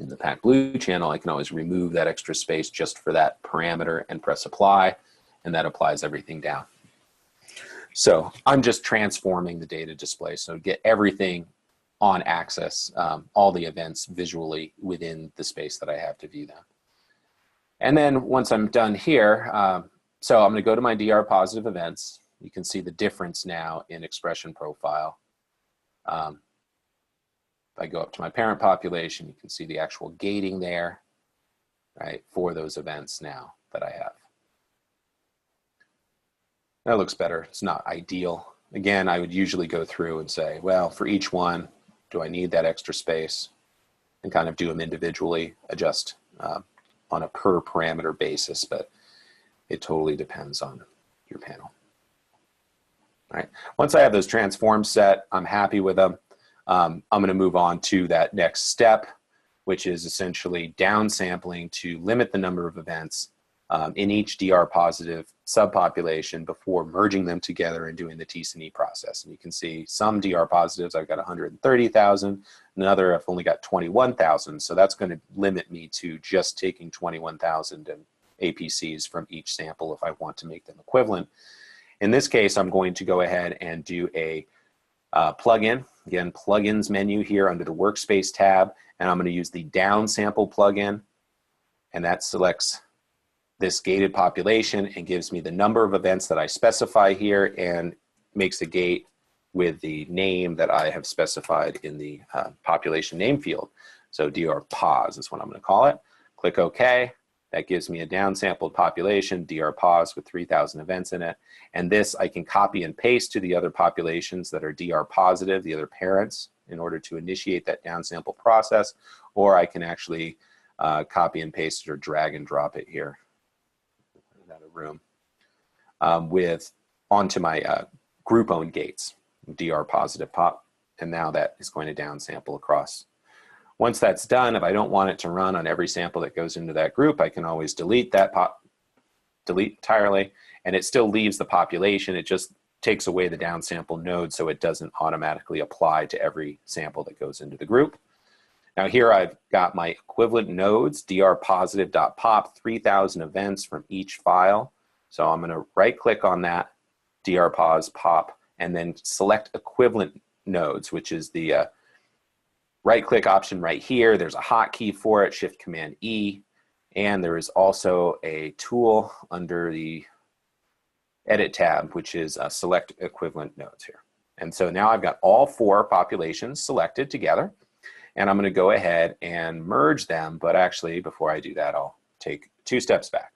the packed blue channel, I can always remove that extra space just for that parameter and press apply, and that applies everything down. So I'm just transforming the data display, so to get everything on axis, all the events visually within the space that I have to view them. And then once I'm done here, so I'm going to go to my DR positive events. You can see the difference now in expression profile. If I go up to my parent population, you can see the actual gating there, right, for those events now that I have. That looks better. It's not ideal. Again, I would usually go through and say, well, for each one, do I need that extra space? And kind of do them individually, adjust on a per parameter basis, but it totally depends on your panel. All right. Once I have those transforms set, I'm happy with them. I'm going to move on to that next step, which is essentially downsampling to limit the number of events in each DR positive subpopulation before merging them together and doing the tSNE process. And you can see some DR positives, I've got 130,000, another I've only got 21,000. So that's going to limit me to just taking 21,000 APCs from each sample if I want to make them equivalent. In this case, I'm going to go ahead and do a plugin. Again, plugins menu here under the Workspace tab, and I'm going to use the downsample plugin, and that selects this gated population and gives me the number of events that I specify here and makes a gate with the name that I have specified in the population name field. So DR pos is what I'm going to call it. Click OK. That gives me a downsampled population, DR pos with 3,000 events in it. And this I can copy and paste to the other populations that are DR positive, the other parents, in order to initiate that downsample process. Or I can actually copy and paste it or drag and drop it here in that room onto my group-owned gates, DR positive pop. And now that is going to downsample across. Once that's done, if I don't want it to run on every sample that goes into that group, I can always delete that delete entirely, and it still leaves the population. It just takes away the downsample node so it doesn't automatically apply to every sample that goes into the group. Now here I've got my equivalent nodes, drpositive.pop, 3,000 events from each file. So I'm going to right-click on that, drpos pop, and then select equivalent nodes, which is the right-click option right here. There's a hotkey for it, Shift-Command-E, and there is also a tool under the Edit tab, which is Select Equivalent Nodes here. And so now I've got all 4 populations selected together, and I'm going to go ahead and merge them, but actually, before I do that, I'll take 2 steps back.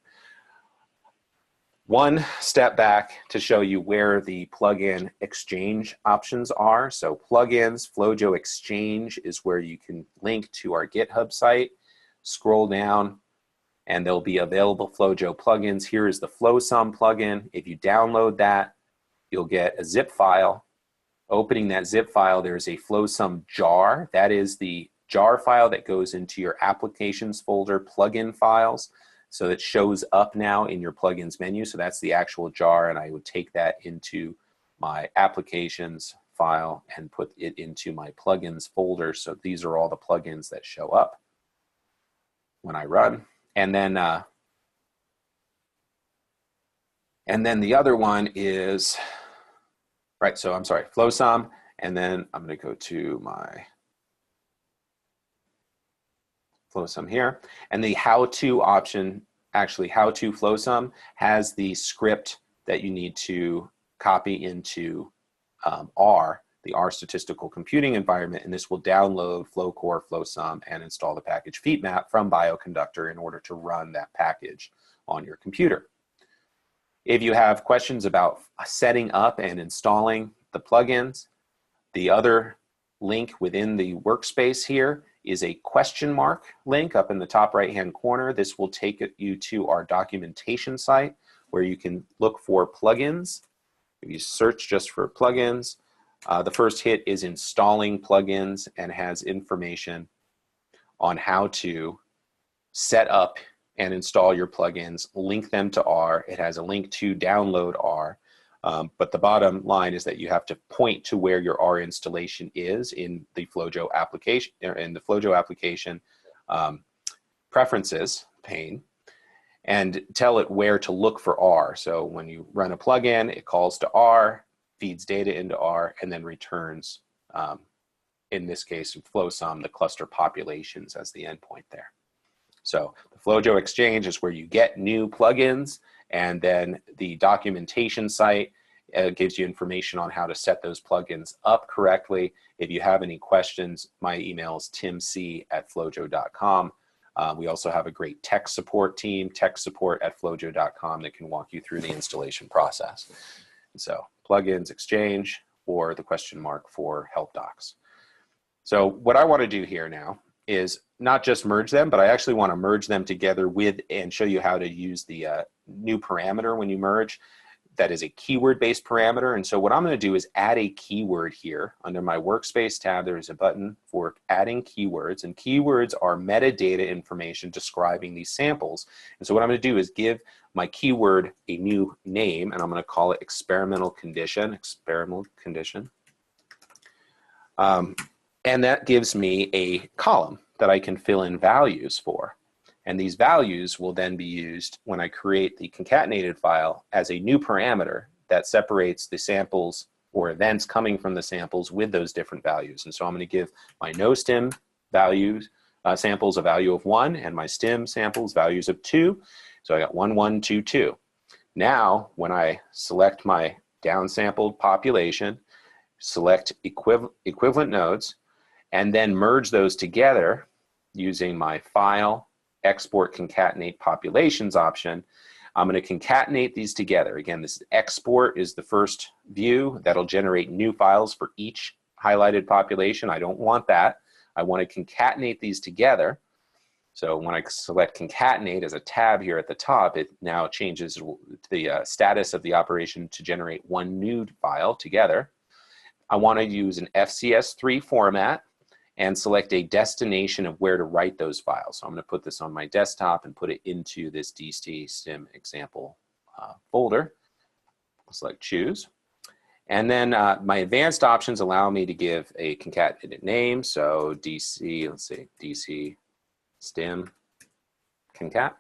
1 step back to show you where the plugin exchange options are. So plugins, FlowJo Exchange is where you can link to our GitHub site. Scroll down and there'll be available FlowJo plugins. Here is the FlowSOM plugin. If you download that, you'll get a zip file. Opening that zip file, there's a FlowSOM jar. That is the jar file that goes into your applications folder, plugin files. So it shows up now in your plugins menu. So that's the actual jar, and I would take that into my applications file and put it into my plugins folder. So these are all the plugins that show up when I run. And then the other one is, right, so I'm sorry, FlowSOM, and then I'm going to go to my FlowSOM here. And the how-to option, actually how-to FlowSOM, has the script that you need to copy into R, the R statistical computing environment, and this will download FlowCore, FlowSOM, and install the package FeedMap from Bioconductor in order to run that package on your computer. If you have questions about setting up and installing the plugins, the other link within the workspace here is a question mark link up in the top right-hand corner. This will take you to our documentation site where you can look for plugins. If you search just for plugins, the first hit is installing plugins and has information on how to set up and install your plugins, link them to R. It has a link to download R, but the bottom line is that you have to point to where your R installation is in the FlowJo application, preferences pane, and tell it where to look for R. So when you run a plugin, it calls to R, feeds data into R, and then returns, in this case, FlowSOM, the cluster populations as the endpoint there. So the FlowJo Exchange is where you get new plugins, and then the documentation site gives you information on how to set those plugins up correctly. If you have any questions, my email is timc@flowjo.com. We also have a great tech support team, techsupport@flowjo.com, that can walk you through the installation process. So plugins, Exchange, or the question mark for help docs. So what I want to do here now is not just merge them, but I actually want to merge them together with and show you how to use the new parameter when you merge. That is a keyword-based parameter. And so what I'm going to do is add a keyword here. Under my Workspace tab, there is a button for adding keywords, and keywords are metadata information describing these samples. And so what I'm going to do is give my keyword a new name, and I'm going to call it experimental condition. And that gives me a column that I can fill in values for. And these values will then be used when I create the concatenated file as a new parameter that separates the samples or events coming from the samples with those different values. And so I'm going to give my no-stim values, samples a value of 1, and my stim samples values of 2. So I got 1, 1, 2, 2. Now, when I select my downsampled population, select equivalent nodes, and then merge those together using my File, Export, Concatenate Populations option, I'm going to concatenate these together. Again, this export is the first view. That'll generate new files for each highlighted population. I don't want that. I want to concatenate these together. So when I select concatenate as a tab here at the top, it now changes the status of the operation to generate one new file together. I want to use an FCS3 format and select a destination of where to write those files. So I'm going to put this on my desktop and put it into this dc-stim example folder. Select choose. And then my advanced options allow me to give a concatenated name. So DC, let's say DC stim concat.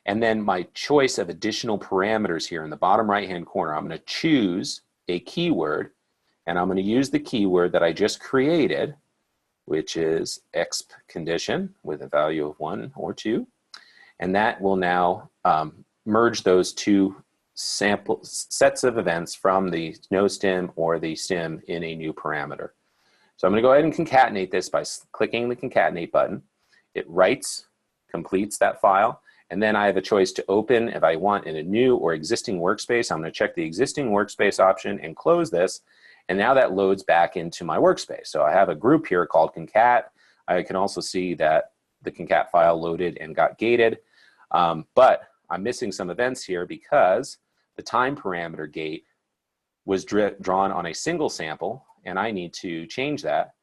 And then my choice of additional parameters here in the bottom right-hand corner, I'm going to choose a keyword, and I'm going to use the keyword that I just created, which is exp condition with a value of 1 or 2. And that will now merge those two sets of events from the no stim or the stim in a new parameter. So I'm going to go ahead and concatenate this by clicking the concatenate button. It writes, completes that file, and then I have a choice to open if I want in a new or existing workspace. I'm going to check the existing workspace option and close this. And now that loads back into my workspace. So I have a group here called concat. I can also see that the concat file loaded and got gated. But I'm missing some events here because the time parameter gate was drawn on a single sample, and I need to change that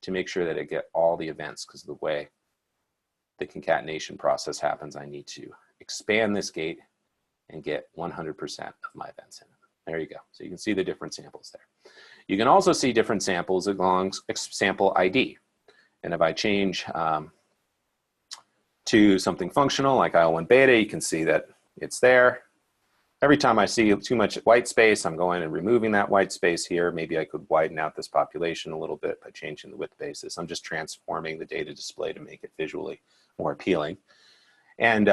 to make sure that I get all the events, because of the way the concatenation process happens, I need to expand this gate and get 100% of my events in it. There you go. So you can see the different samples there. You can also see different samples along sample ID. And if I change to something functional like IL-1 beta, you can see that it's there. Every time I see too much white space, I'm going and removing that white space here. Maybe I could widen out this population a little bit by changing the width basis. I'm just transforming the data display to make it visually more appealing. And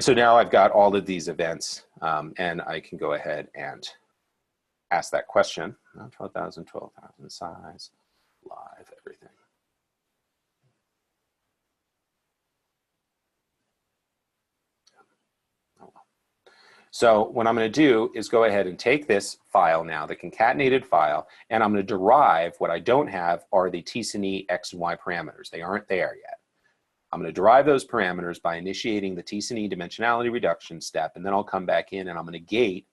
so now I've got all of these events, and I can go ahead and ask that question. 12,000, 12,000 size, live, everything. So what I'm going to do is go ahead and take this file now, the concatenated file, and I'm going to derive what I don't have are the tSNE X and Y parameters. They aren't there yet. I'm going to derive those parameters by initiating the tSNE dimensionality reduction step, and then I'll come back in and I'm going to gate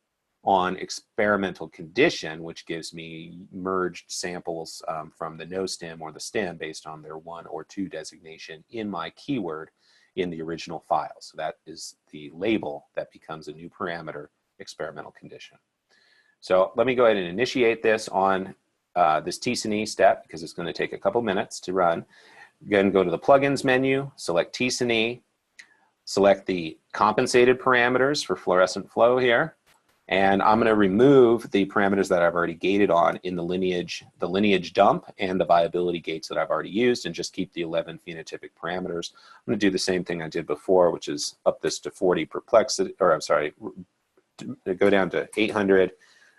on experimental condition, which gives me merged samples from the no stem or the stem based on their 1 or 2 designation in my keyword in the original file. So that is the label that becomes a new parameter, experimental condition. So let me go ahead and initiate this on this tSNE step because it's going to take a couple minutes to run. Again, go to the plugins menu, select tSNE, select the compensated parameters for fluorescent flow here, and I'm going to remove the parameters that I've already gated on in the lineage dump and the viability gates that I've already used, and just keep the 11 phenotypic parameters. I'm going to do the same thing I did before, which is up this to 40 perplexity, or I'm sorry, go down to 800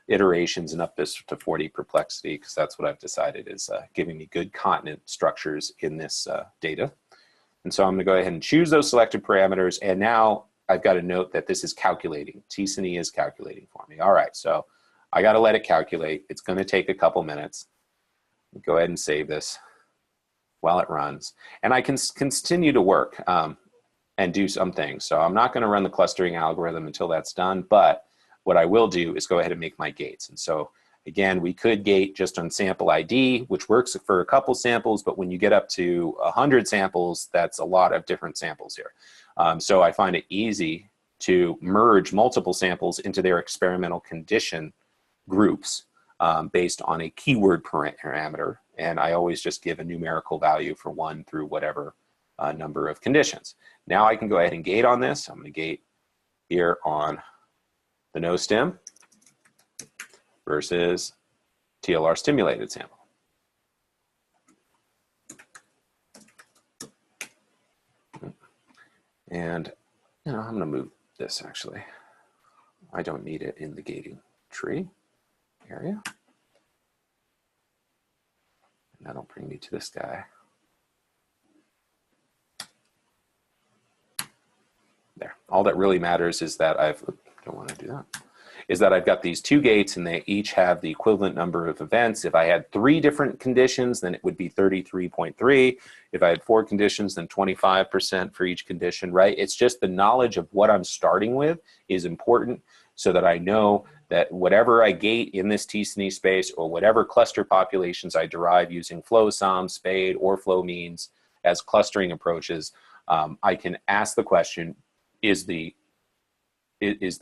iterations and up this to 40 perplexity, because that's what I've decided is giving me good continent structures in this data. And so I'm going to go ahead and choose those selected parameters, and now I've got to note that this is calculating. tSNE is calculating for me. All right, so I got to let it calculate. It's going to take a couple minutes. Go ahead and save this while it runs. And I can continue to work and do some things. So I'm not going to run the clustering algorithm until that's done, but what I will do is go ahead and make my gates. And so again, we could gate just on sample ID, which works for a couple samples, but when you get up to 100 samples, that's a lot of different samples here. So I find it easy to merge multiple samples into their experimental condition groups based on a keyword parameter. And I always just give a numerical value for 1 through whatever number of conditions. Now I can go ahead and gate on this. I'm going to gate here on the no stem versus TLR stimulated sample. And I'm going to move this actually. I don't need it in the gating tree area. And that'll bring me to this guy. There. All that really matters is that don't want to do that. Is that I've got these 2 gates and they each have the equivalent number of events. If I had 3 different conditions, then it would be 33.3. If I had 4 conditions, then 25% for each condition, right? It's just the knowledge of what I'm starting with is important so that I know that whatever I gate in this tSNE space or whatever cluster populations I derive using FlowSOM, SPADE, or flow means as clustering approaches, I can ask the question, is the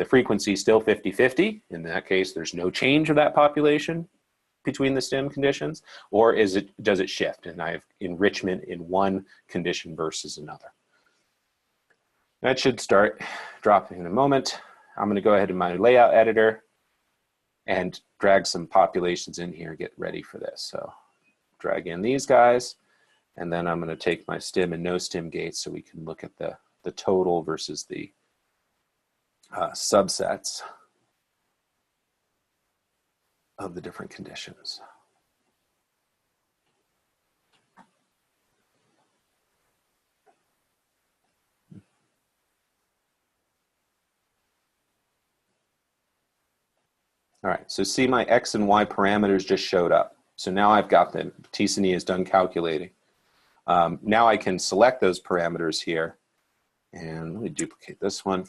frequency still 50-50? In that case, there's no change of that population between the stem conditions, or does it shift and I have enrichment in one condition versus another? That should start dropping in a moment. I'm going to go ahead to my layout editor and drag some populations in here, get ready for this. So drag in these guys, and then I'm going to take my stem and no stem gates so we can look at the total versus the subsets of the different conditions. All right, so see my X and Y parameters just showed up. So now I've got them. tSNE is done calculating. Now I can select those parameters here, and let me duplicate this one.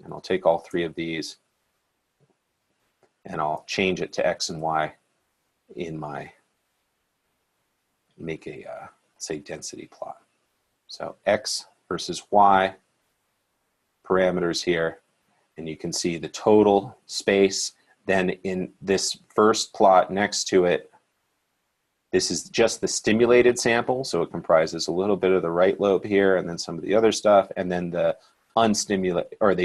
And I'll take all 3 of these and I'll change it to X and Y in my, make a, say, density plot. So X versus Y parameters here, and you can see the total space Then in this first plot next to it, this is just the stimulated sample, so it comprises a little bit of the right lobe here and then some of the other stuff, and then the unstimulated, or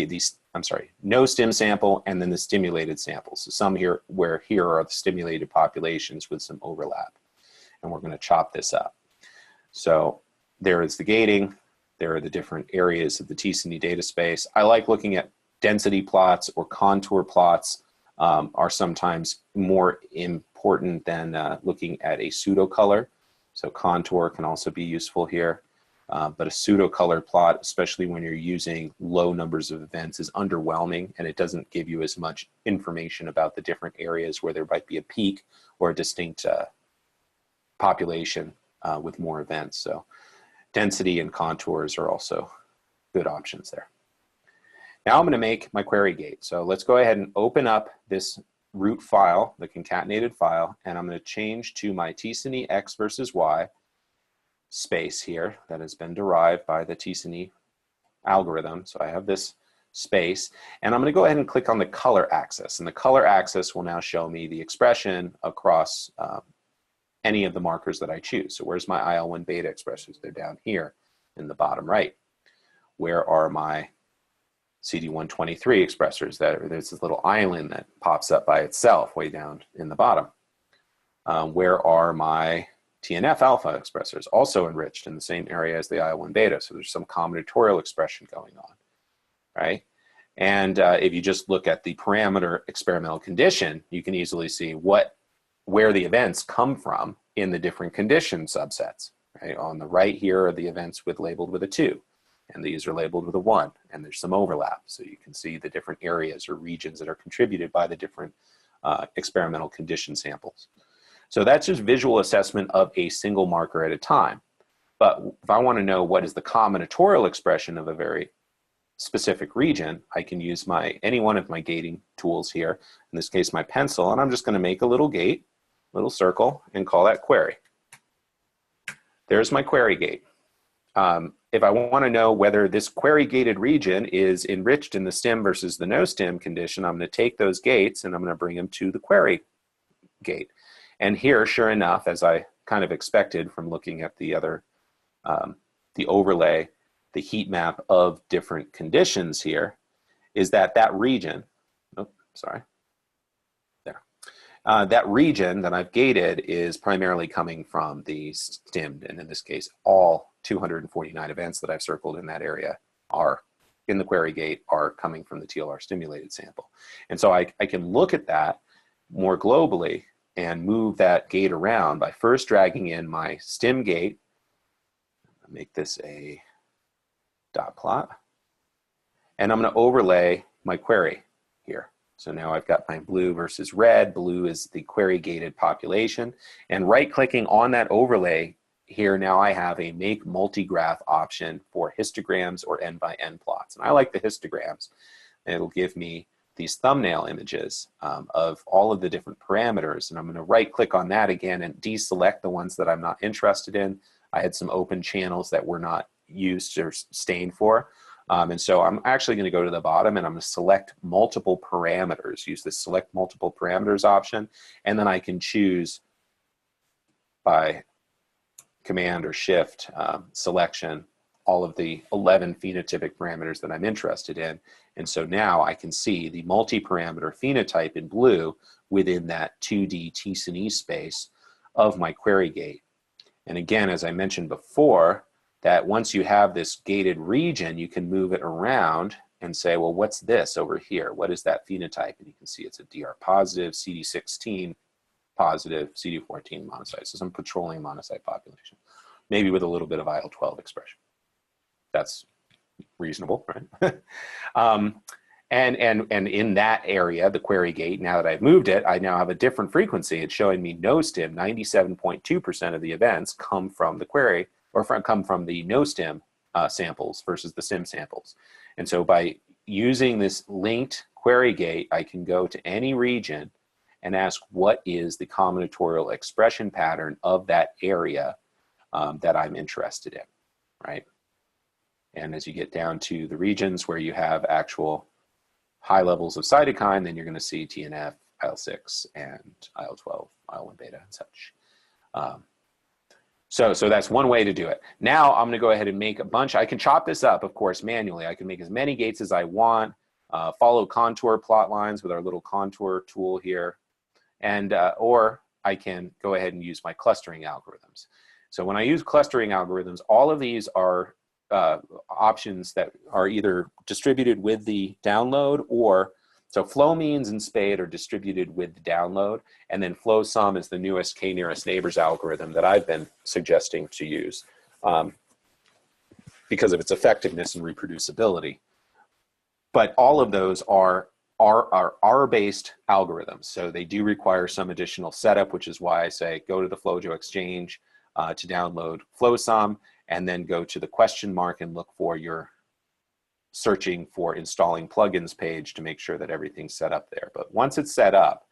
no stim sample, and then the stimulated samples. So some here, where here are the stimulated populations with some overlap. And we're going to chop this up. So there is the gating. There are the different areas of the tSNE data space. I like looking at density plots or contour plots are sometimes more important than looking at a pseudo color. So contour can also be useful here. But a pseudo color plot, especially when you're using low numbers of events, is underwhelming, and it doesn't give you as much information about the different areas where there might be a peak or a distinct population with more events. So density and contours are also good options there. Now I'm going to make my query gate. So let's go ahead and open up this root file, the concatenated file, and I'm going to change to my tSNE X versus Y space here that has been derived by the tSNE algorithm. So I have this space, and I'm going to go ahead and click on the color axis, and the color axis will now show me the expression across any of the markers that I choose. So where's my IL-1 beta expressions? They're down here in the bottom right. Where are my CD123 expressors? There's this little island that pops up by itself way down in the bottom. Where are my TNF alpha expressors, also enriched in the same area as the IL-1 beta? So there's some combinatorial expression going on, right? And if you just look at the parameter experimental condition, you can easily see where the events come from in the different condition subsets, right? On the right here are the events labeled with a 2, and these are labeled with a 1, and there's some overlap. So you can see the different areas or regions that are contributed by the different experimental condition samples. So that's just visual assessment of a single marker at a time. But if I want to know what is the combinatorial expression of a very specific region, I can use any one of my gating tools here, in this case my pencil, and I'm just going to make a little gate, little circle, and call that query. There's my query gate. If I want to know whether this query gated region is enriched in the stim versus the no stim condition, I'm going to take those gates and I'm going to bring them to the query gate. And here, sure enough, as I kind of expected from looking at the other, the overlay, the heat map of different conditions here, is that region, that region that I've gated is primarily coming from the stimmed, and in this case, all 249 events that I've circled in that area are in the query gate are coming from the TLR stimulated sample. And so I can look at that more globally and move that gate around by first dragging in my stim gate. I'll make this a dot plot, and I'm going to overlay my query here. So now I've got my blue versus red. Blue is the query gated population, and right clicking on that overlay here, now I have a make multigraph option for histograms or n by n plots, and I like the histograms. It'll give me these thumbnail images of all of the different parameters, and I'm going to right click on that again and deselect the ones that I'm not interested in. I had some open channels that were not used or stained for, and so I'm actually going to go to the bottom and I'm going to select multiple parameters, use the select multiple parameters option, and then I can choose by command or shift selection all of the 11 phenotypic parameters that I'm interested in. And so now I can see the multi-parameter phenotype in blue within that 2D tSNE space of my query gate. And again, as I mentioned before, that once you have this gated region, you can move it around and say, well, what's this over here? What is that phenotype? And you can see it's a DR positive, CD16 positive, CD14 monocyte. So some petroleum monocyte population, maybe with a little bit of IL-12 expression. That's reasonable, right? And in that area, the query gate, now that I've moved it, I now have a different frequency. It's showing me no stim. 97.2% of the events come from the query, or come from the no stim samples versus the stim samples. And so by using this linked query gate, I can go to any region and ask what is the combinatorial expression pattern of that area that I'm interested in, right? And as you get down to the regions where you have actual high levels of cytokine, then you're going to see TNF, IL-6 and IL-12, IL-1 beta and such. So that's one way to do it. Now I'm going to go ahead and make a bunch. I can chop this up, of course, manually. I can make as many gates as I want, follow contour plot lines with our little contour tool here, and or I can go ahead and use my clustering algorithms. So when I use clustering algorithms, all of these are options that are either distributed with the download, or so flow means and spade are distributed with the download, and then FlowSOM is the newest k-nearest neighbors algorithm that I've been suggesting to use because of its effectiveness and reproducibility. But all of those are R-based algorithms, so they do require some additional setup, which is why I say go to the FlowJo Exchange to download FlowSOM, and then go to the question mark and look for your searching for installing plugins page to make sure that everything's set up there. But once it's set up,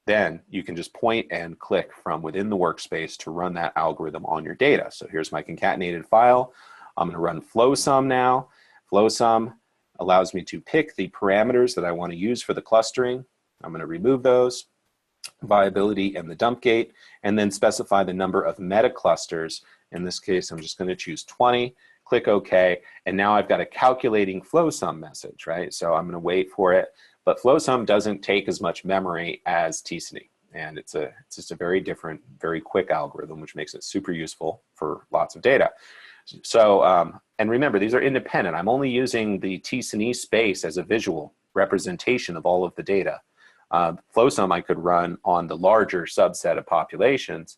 then you can just point and click from within the workspace to run that algorithm on your data. So here's my concatenated file. I'm going to run FlowSOM now. FlowSOM allows me to pick the parameters that I want to use for the clustering. I'm going to remove those, viability and the dump gate, and then specify the number of meta clusters. In this case, I'm just going to choose 20, click OK, and now I've got a calculating FlowSOM message, right? So I'm going to wait for it, but FlowSOM doesn't take as much memory as tSNE, and it's just a very different, very quick algorithm, which makes it super useful for lots of data. So, and remember, these are independent. I'm only using the tSNE space as a visual representation of all of the data. FlowSOM I could run on the larger subset of populations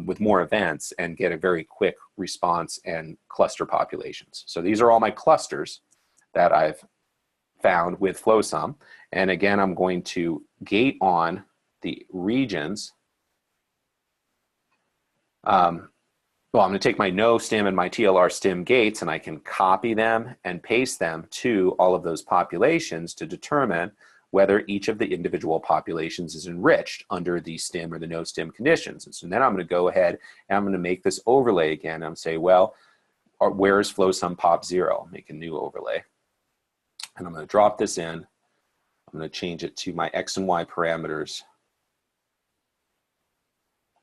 with more events and get a very quick response and cluster populations. So these are all my clusters that I've found with FlowSOM. And again, I'm going to gate on the regions. Well, I'm going to take my no stim and my TLR stim gates, and I can copy them and paste them to all of those populations to determine whether each of the individual populations is enriched under the stim or the no stim conditions. And so then I'm going to go ahead and I'm going to make this overlay again. I'm say, well, where is FlowSOM pop 0? I'll make a new overlay. And I'm going to drop this in. I'm going to change it to my X and Y parameters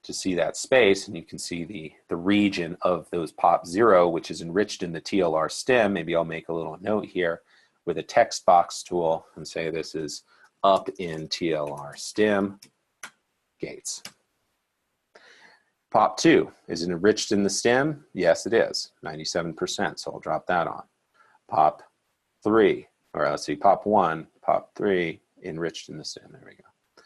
to see that space, and you can see the region of those pop 0, which is enriched in the TLR stim. Maybe I'll make a little note here with a text box tool and say this is up in TLR stim gates. Pop 2, is it enriched in the stim? Yes, it is, 97%, so I'll drop that on. Pop 3, or let's see, pop 1, pop 3, enriched in the stim, there we go.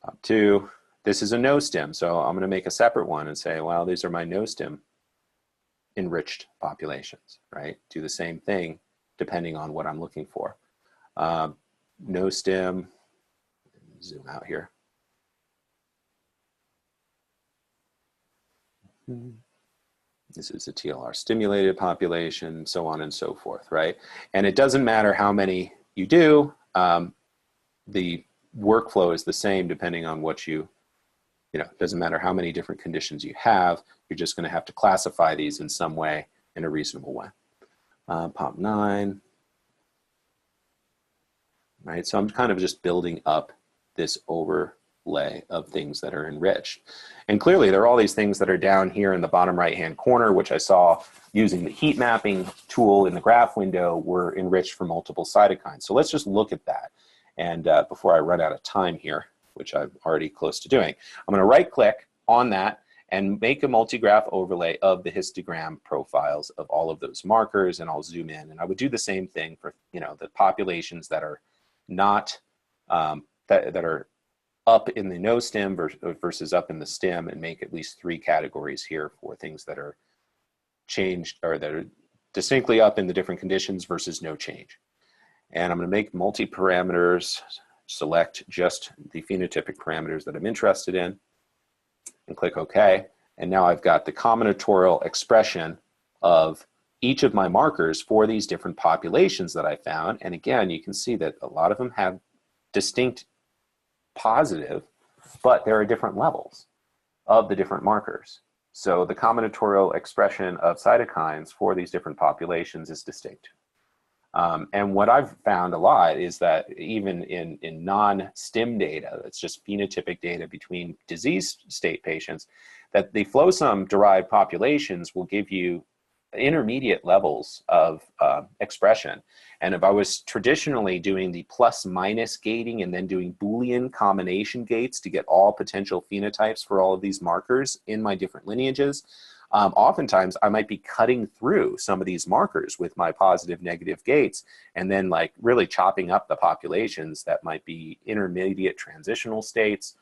Pop 2, this is a no stim, so I'm going to make a separate one and say, well, these are my no stim enriched populations, right? Do the same thing depending on what I'm looking for. No stim, zoom out here. This is a TLR stimulated population, so on and so forth, right? And it doesn't matter how many you do, the workflow is the same depending on what you know, it doesn't matter how many different conditions you have, you're just going to have to classify these in some way, in a reasonable way. Pop 9. Right, so I'm kind of just building up this overlay of things that are enriched. And clearly there are all these things that are down here in the bottom right-hand corner, which I saw using the heat mapping tool in the graph window, were enriched for multiple cytokines. So let's just look at that. And before I run out of time here, which I'm already close to doing, I'm going to right-click on that and make a multi-graph overlay of the histogram profiles of all of those markers, and I'll zoom in. And I would do the same thing for, you know, the populations that are not, that are up in the no stim versus up in the stim, and make at least 3 categories here for things that are changed, or that are distinctly up in the different conditions versus no change. And I'm going to make multi-parameters, select just the phenotypic parameters that I'm interested in, and click OK. And now I've got the combinatorial expression of each of my markers for these different populations that I found. And again, you can see that a lot of them have distinct positive, but there are different levels of the different markers. So the combinatorial expression of cytokines for these different populations is distinct. And what I've found a lot is that even in non-STIM data, that's just phenotypic data between disease state patients, that the FlowSOM derived populations will give you intermediate levels of expression. And if I was traditionally doing the plus minus gating and then doing Boolean combination gates to get all potential phenotypes for all of these markers in my different lineages, oftentimes I might be cutting through some of these markers with my positive negative gates and then like really chopping up the populations that might be intermediate transitional states.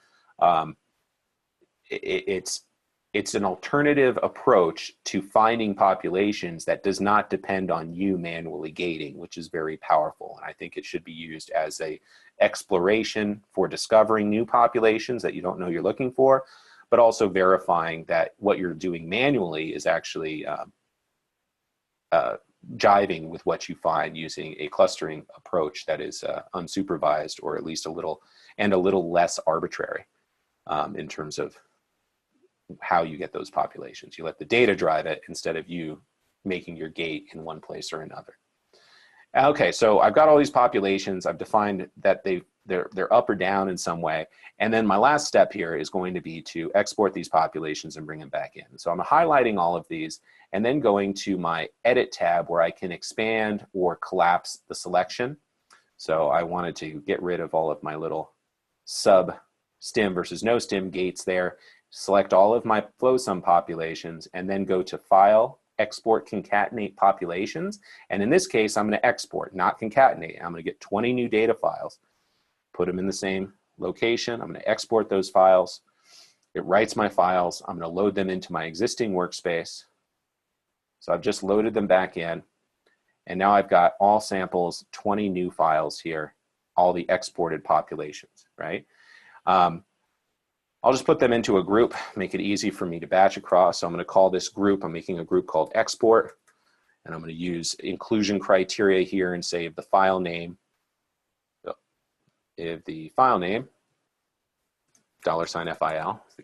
It's an alternative approach to finding populations that does not depend on you manually gating, which is very powerful. And I think it should be used as a exploration for discovering new populations that you don't know you're looking for, but also verifying that what you're doing manually is actually jiving with what you find using a clustering approach that is unsupervised, or at least a little less arbitrary in terms of how you get those populations. You let the data drive it instead of you making your gate in one place or another. Okay, so I've got all these populations. I've defined that they're up or down in some way. And then my last step here is going to be to export these populations and bring them back in. So I'm highlighting all of these and then going to my edit tab where I can expand or collapse the selection. So I wanted to get rid of all of my little sub STIM versus no STIM gates there, select all of my FlowSOM populations, and then go to File, Export Concatenate Populations. And in this case, I'm going to export, not concatenate. I'm going to get 20 new data files, put them in the same location. I'm going to export those files. It writes my files. I'm going to load them into my existing workspace. So I've just loaded them back in. And now I've got all samples, 20 new files here, all the exported populations, right? I'll just put them into a group, make it easy for me to batch across. So I'm going to call this group, I'm making a group called export, and I'm going to use inclusion criteria here and say if the file name, $FIL is the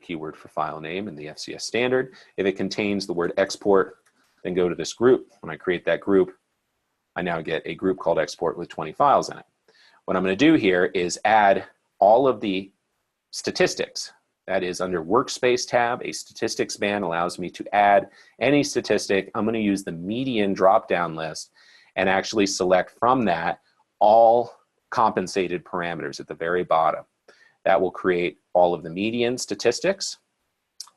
keyword for file name in the FCS standard. If it contains the word export, then go to this group. When I create that group, I now get a group called export with 20 files in it. What I'm going to do here is add all of the statistics. That is under Workspace tab, a statistics band allows me to add any statistic. I'm going to use the median drop-down list and actually select from that all compensated parameters at the very bottom. That will create all of the median statistics.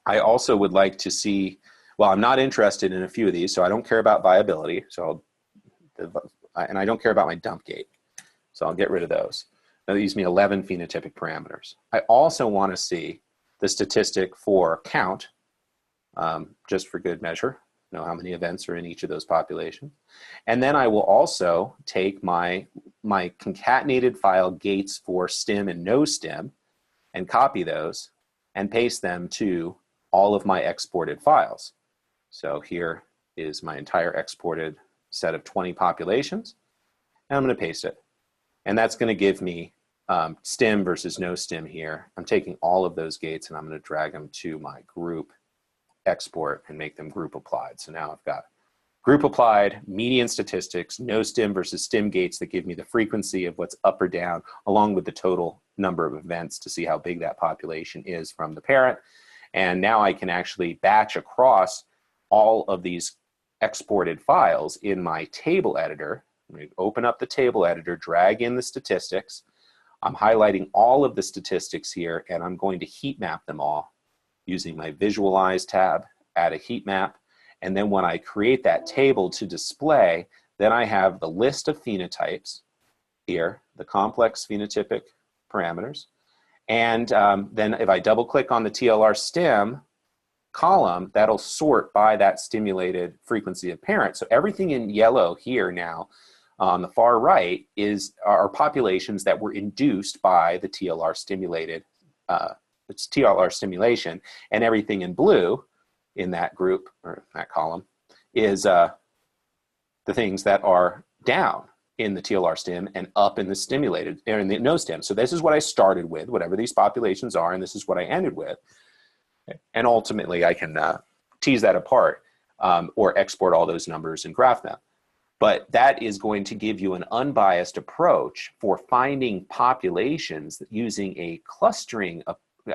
I also would like to see, well, I'm not interested in a few of these, so I don't care about viability, and I don't care about my dump gate, so I'll get rid of those. Now, these mean 11 phenotypic parameters. I also want to see the statistic for count, just for good measure, know how many events are in each of those populations. And then I will also take my concatenated file gates for STIM and no STIM and copy those and paste them to all of my exported files. So here is my entire exported set of 20 populations, and I'm going to paste it. And that's going to give me STIM versus no STIM here. I'm taking all of those gates and I'm going to drag them to my group export and make them group applied. So now I've got group applied, median statistics, no STIM versus STIM gates that give me the frequency of what's up or down, along with the total number of events to see how big that population is from the parent. And now I can actually batch across all of these exported files in my table editor. I'm going to open up the table editor, drag in the statistics. I'm highlighting all of the statistics here, and I'm going to heat map them all using my Visualize tab, add a heat map, and then when I create that table to display, then I have the list of phenotypes here, the complex phenotypic parameters, and then if I double-click on the TLR STIM column, that'll sort by that stimulated frequency of parent. So everything in yellow here now on the far right are populations that were induced by the TLR stimulated, it's TLR stimulation, and everything in blue in that group or that column is the things that are down in the TLR stim and up in the stimulated or in the no stim. So this is what I started with, whatever these populations are, and this is what I ended with. And ultimately, I can tease that apart or export all those numbers and graph them. But that is going to give you an unbiased approach for finding populations using a clustering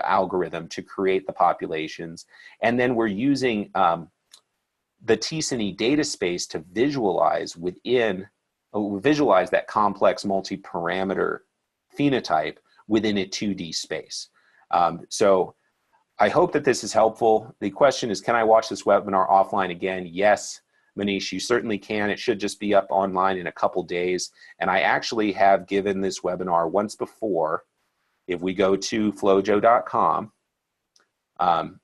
algorithm to create the populations. And then we're using the tSNE data space to visualize that complex multi-parameter phenotype within a 2D space. So I hope that this is helpful. The question is, can I watch this webinar offline again? Yes, Manish, you certainly can. It should just be up online in a couple days. And I actually have given this webinar once before. If we go to FlowJo.com,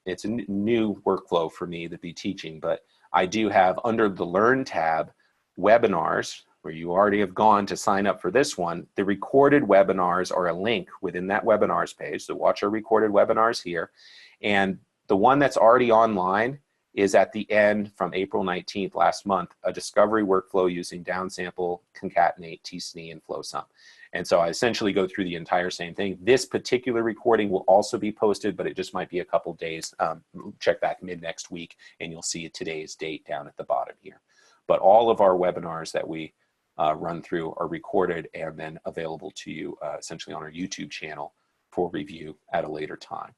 it's a new workflow for me to be teaching, but I do have under the Learn tab, webinars, where you already have gone to sign up for this one. The recorded webinars are a link within that webinars page. So watch our recorded webinars here. And the one that's already online is at the end from April 19th last month, a discovery workflow using downsample, concatenate, tSNE, and FlowSOM. And so I essentially go through the entire same thing. This particular recording will also be posted, but it just might be a couple days. Check back mid next week and you'll see today's date down at the bottom here. But all of our webinars that we run through are recorded and then available to you essentially on our YouTube channel for review at a later time.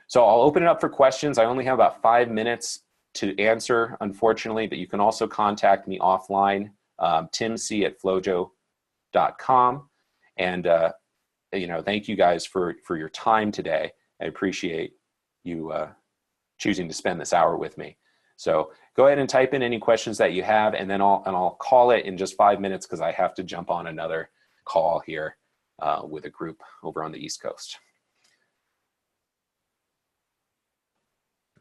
So I'll open it up for questions. I only have about 5 minutes to answer, unfortunately, but you can also contact me offline, timc@flowjo.com. And you know, thank you guys for your time today. I appreciate you choosing to spend this hour with me. So go ahead and type in any questions that you have, and then I'll call it in just 5 minutes because I have to jump on another call here with a group over on the East Coast.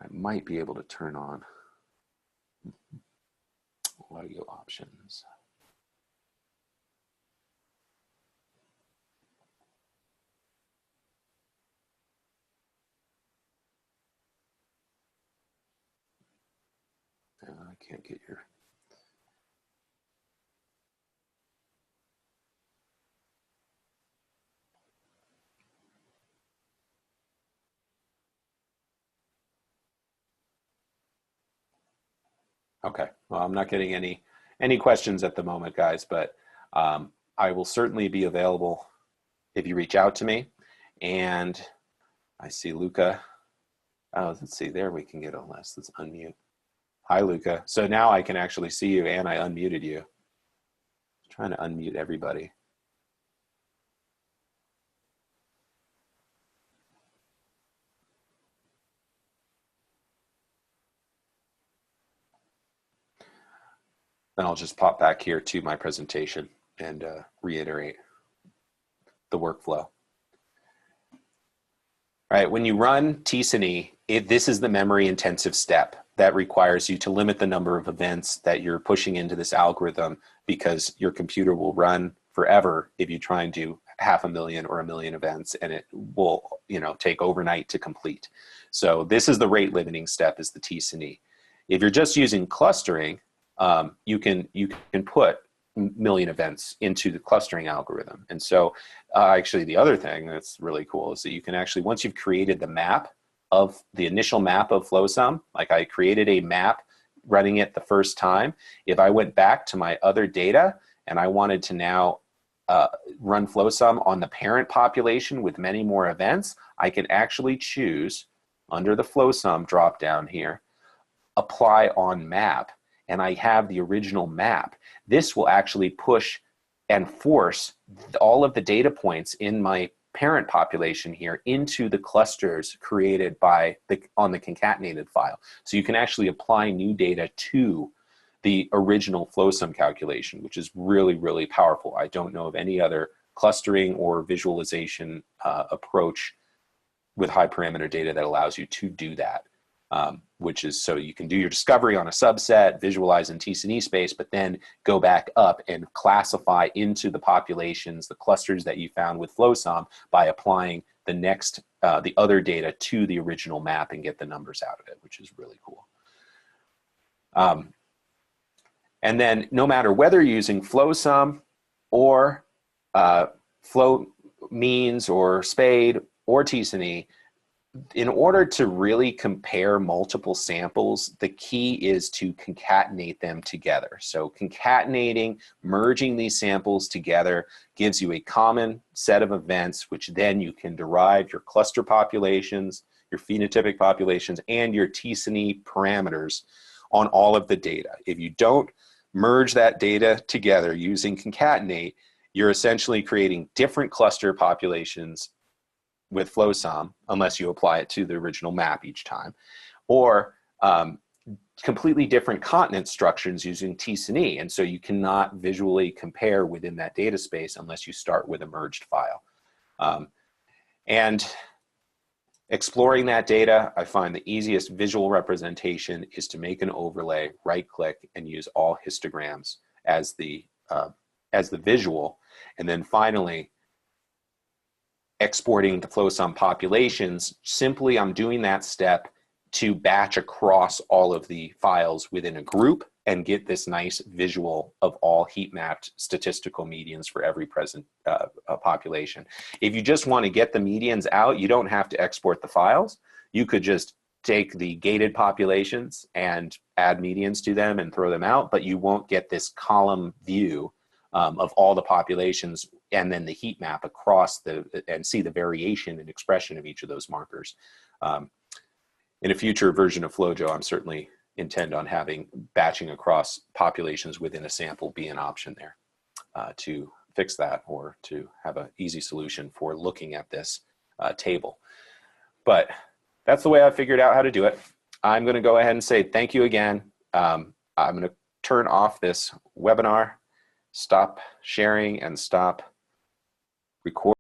I might be able to turn on audio options. I can't get your... Okay, well, I'm not getting any questions at the moment, guys, but I will certainly be available if you reach out to me. And I see Luca. Oh, let's see, there we can get a list. Let's unmute. Hi, Luca. So now I can actually see you, and I unmuted you. I'm trying to unmute everybody. Then I'll just pop back here to my presentation and reiterate the workflow. All right, when you run tSNE, this is the memory intensive step that requires you to limit the number of events that you're pushing into this algorithm, because your computer will run forever if you try and do 500,000 or 1 million events, and it will, you know, take overnight to complete. So this is the rate limiting step, is the tSNE. If you're just using clustering, you can put million events into the clustering algorithm. And so actually the other thing that's really cool is that you can actually, once you've created the map of the initial map of FlowSOM, like I created a map running it the first time, if I went back to my other data and I wanted to now run FlowSOM on the parent population with many more events, I can actually choose under the FlowSOM drop down here, apply on map, and I have the original map. This will actually push and force all of the data points in my parent population here into the clusters created by on the concatenated file. So you can actually apply new data to the original FlowSOM calculation, which is really, really powerful. I don't know of any other clustering or visualization approach with high parameter data that allows you to do that. Which is, so you can do your discovery on a subset, visualize in tSNE space, but then go back up and classify into the populations, the clusters that you found with FlowSOM by applying the next, the other data to the original map and get the numbers out of it, which is really cool. And then no matter whether you're using FlowSOM or Flow Means or Spade or tSNE, In order to really compare multiple samples, the key is to concatenate them together. So concatenating, merging these samples together gives you a common set of events, which then you can derive your cluster populations, your phenotypic populations, and your tSNE parameters on all of the data. If you don't merge that data together using concatenate, you're essentially creating different cluster populations with FlowSOM, unless you apply it to the original map each time, or completely different continent structures using tSNE, and so you cannot visually compare within that data space unless you start with a merged file. And exploring that data, I find the easiest visual representation is to make an overlay, right-click, and use all histograms as the visual, and then finally, exporting the FlowSOM populations, simply I'm doing that step to batch across all of the files within a group and get this nice visual of all heat mapped statistical medians for every present population. If you just want to get the medians out, you don't have to export the files. You could just take the gated populations and add medians to them and throw them out, but you won't get this column view of all the populations and then the heat map across and see the variation and expression of each of those markers. In a future version of FlowJo, I'm certainly intend on having batching across populations within a sample be an option there to fix that, or to have an easy solution for looking at this table. But that's the way I figured out how to do it. I'm going to go ahead and say thank you again. I'm going to turn off this webinar, stop sharing, and stop recording.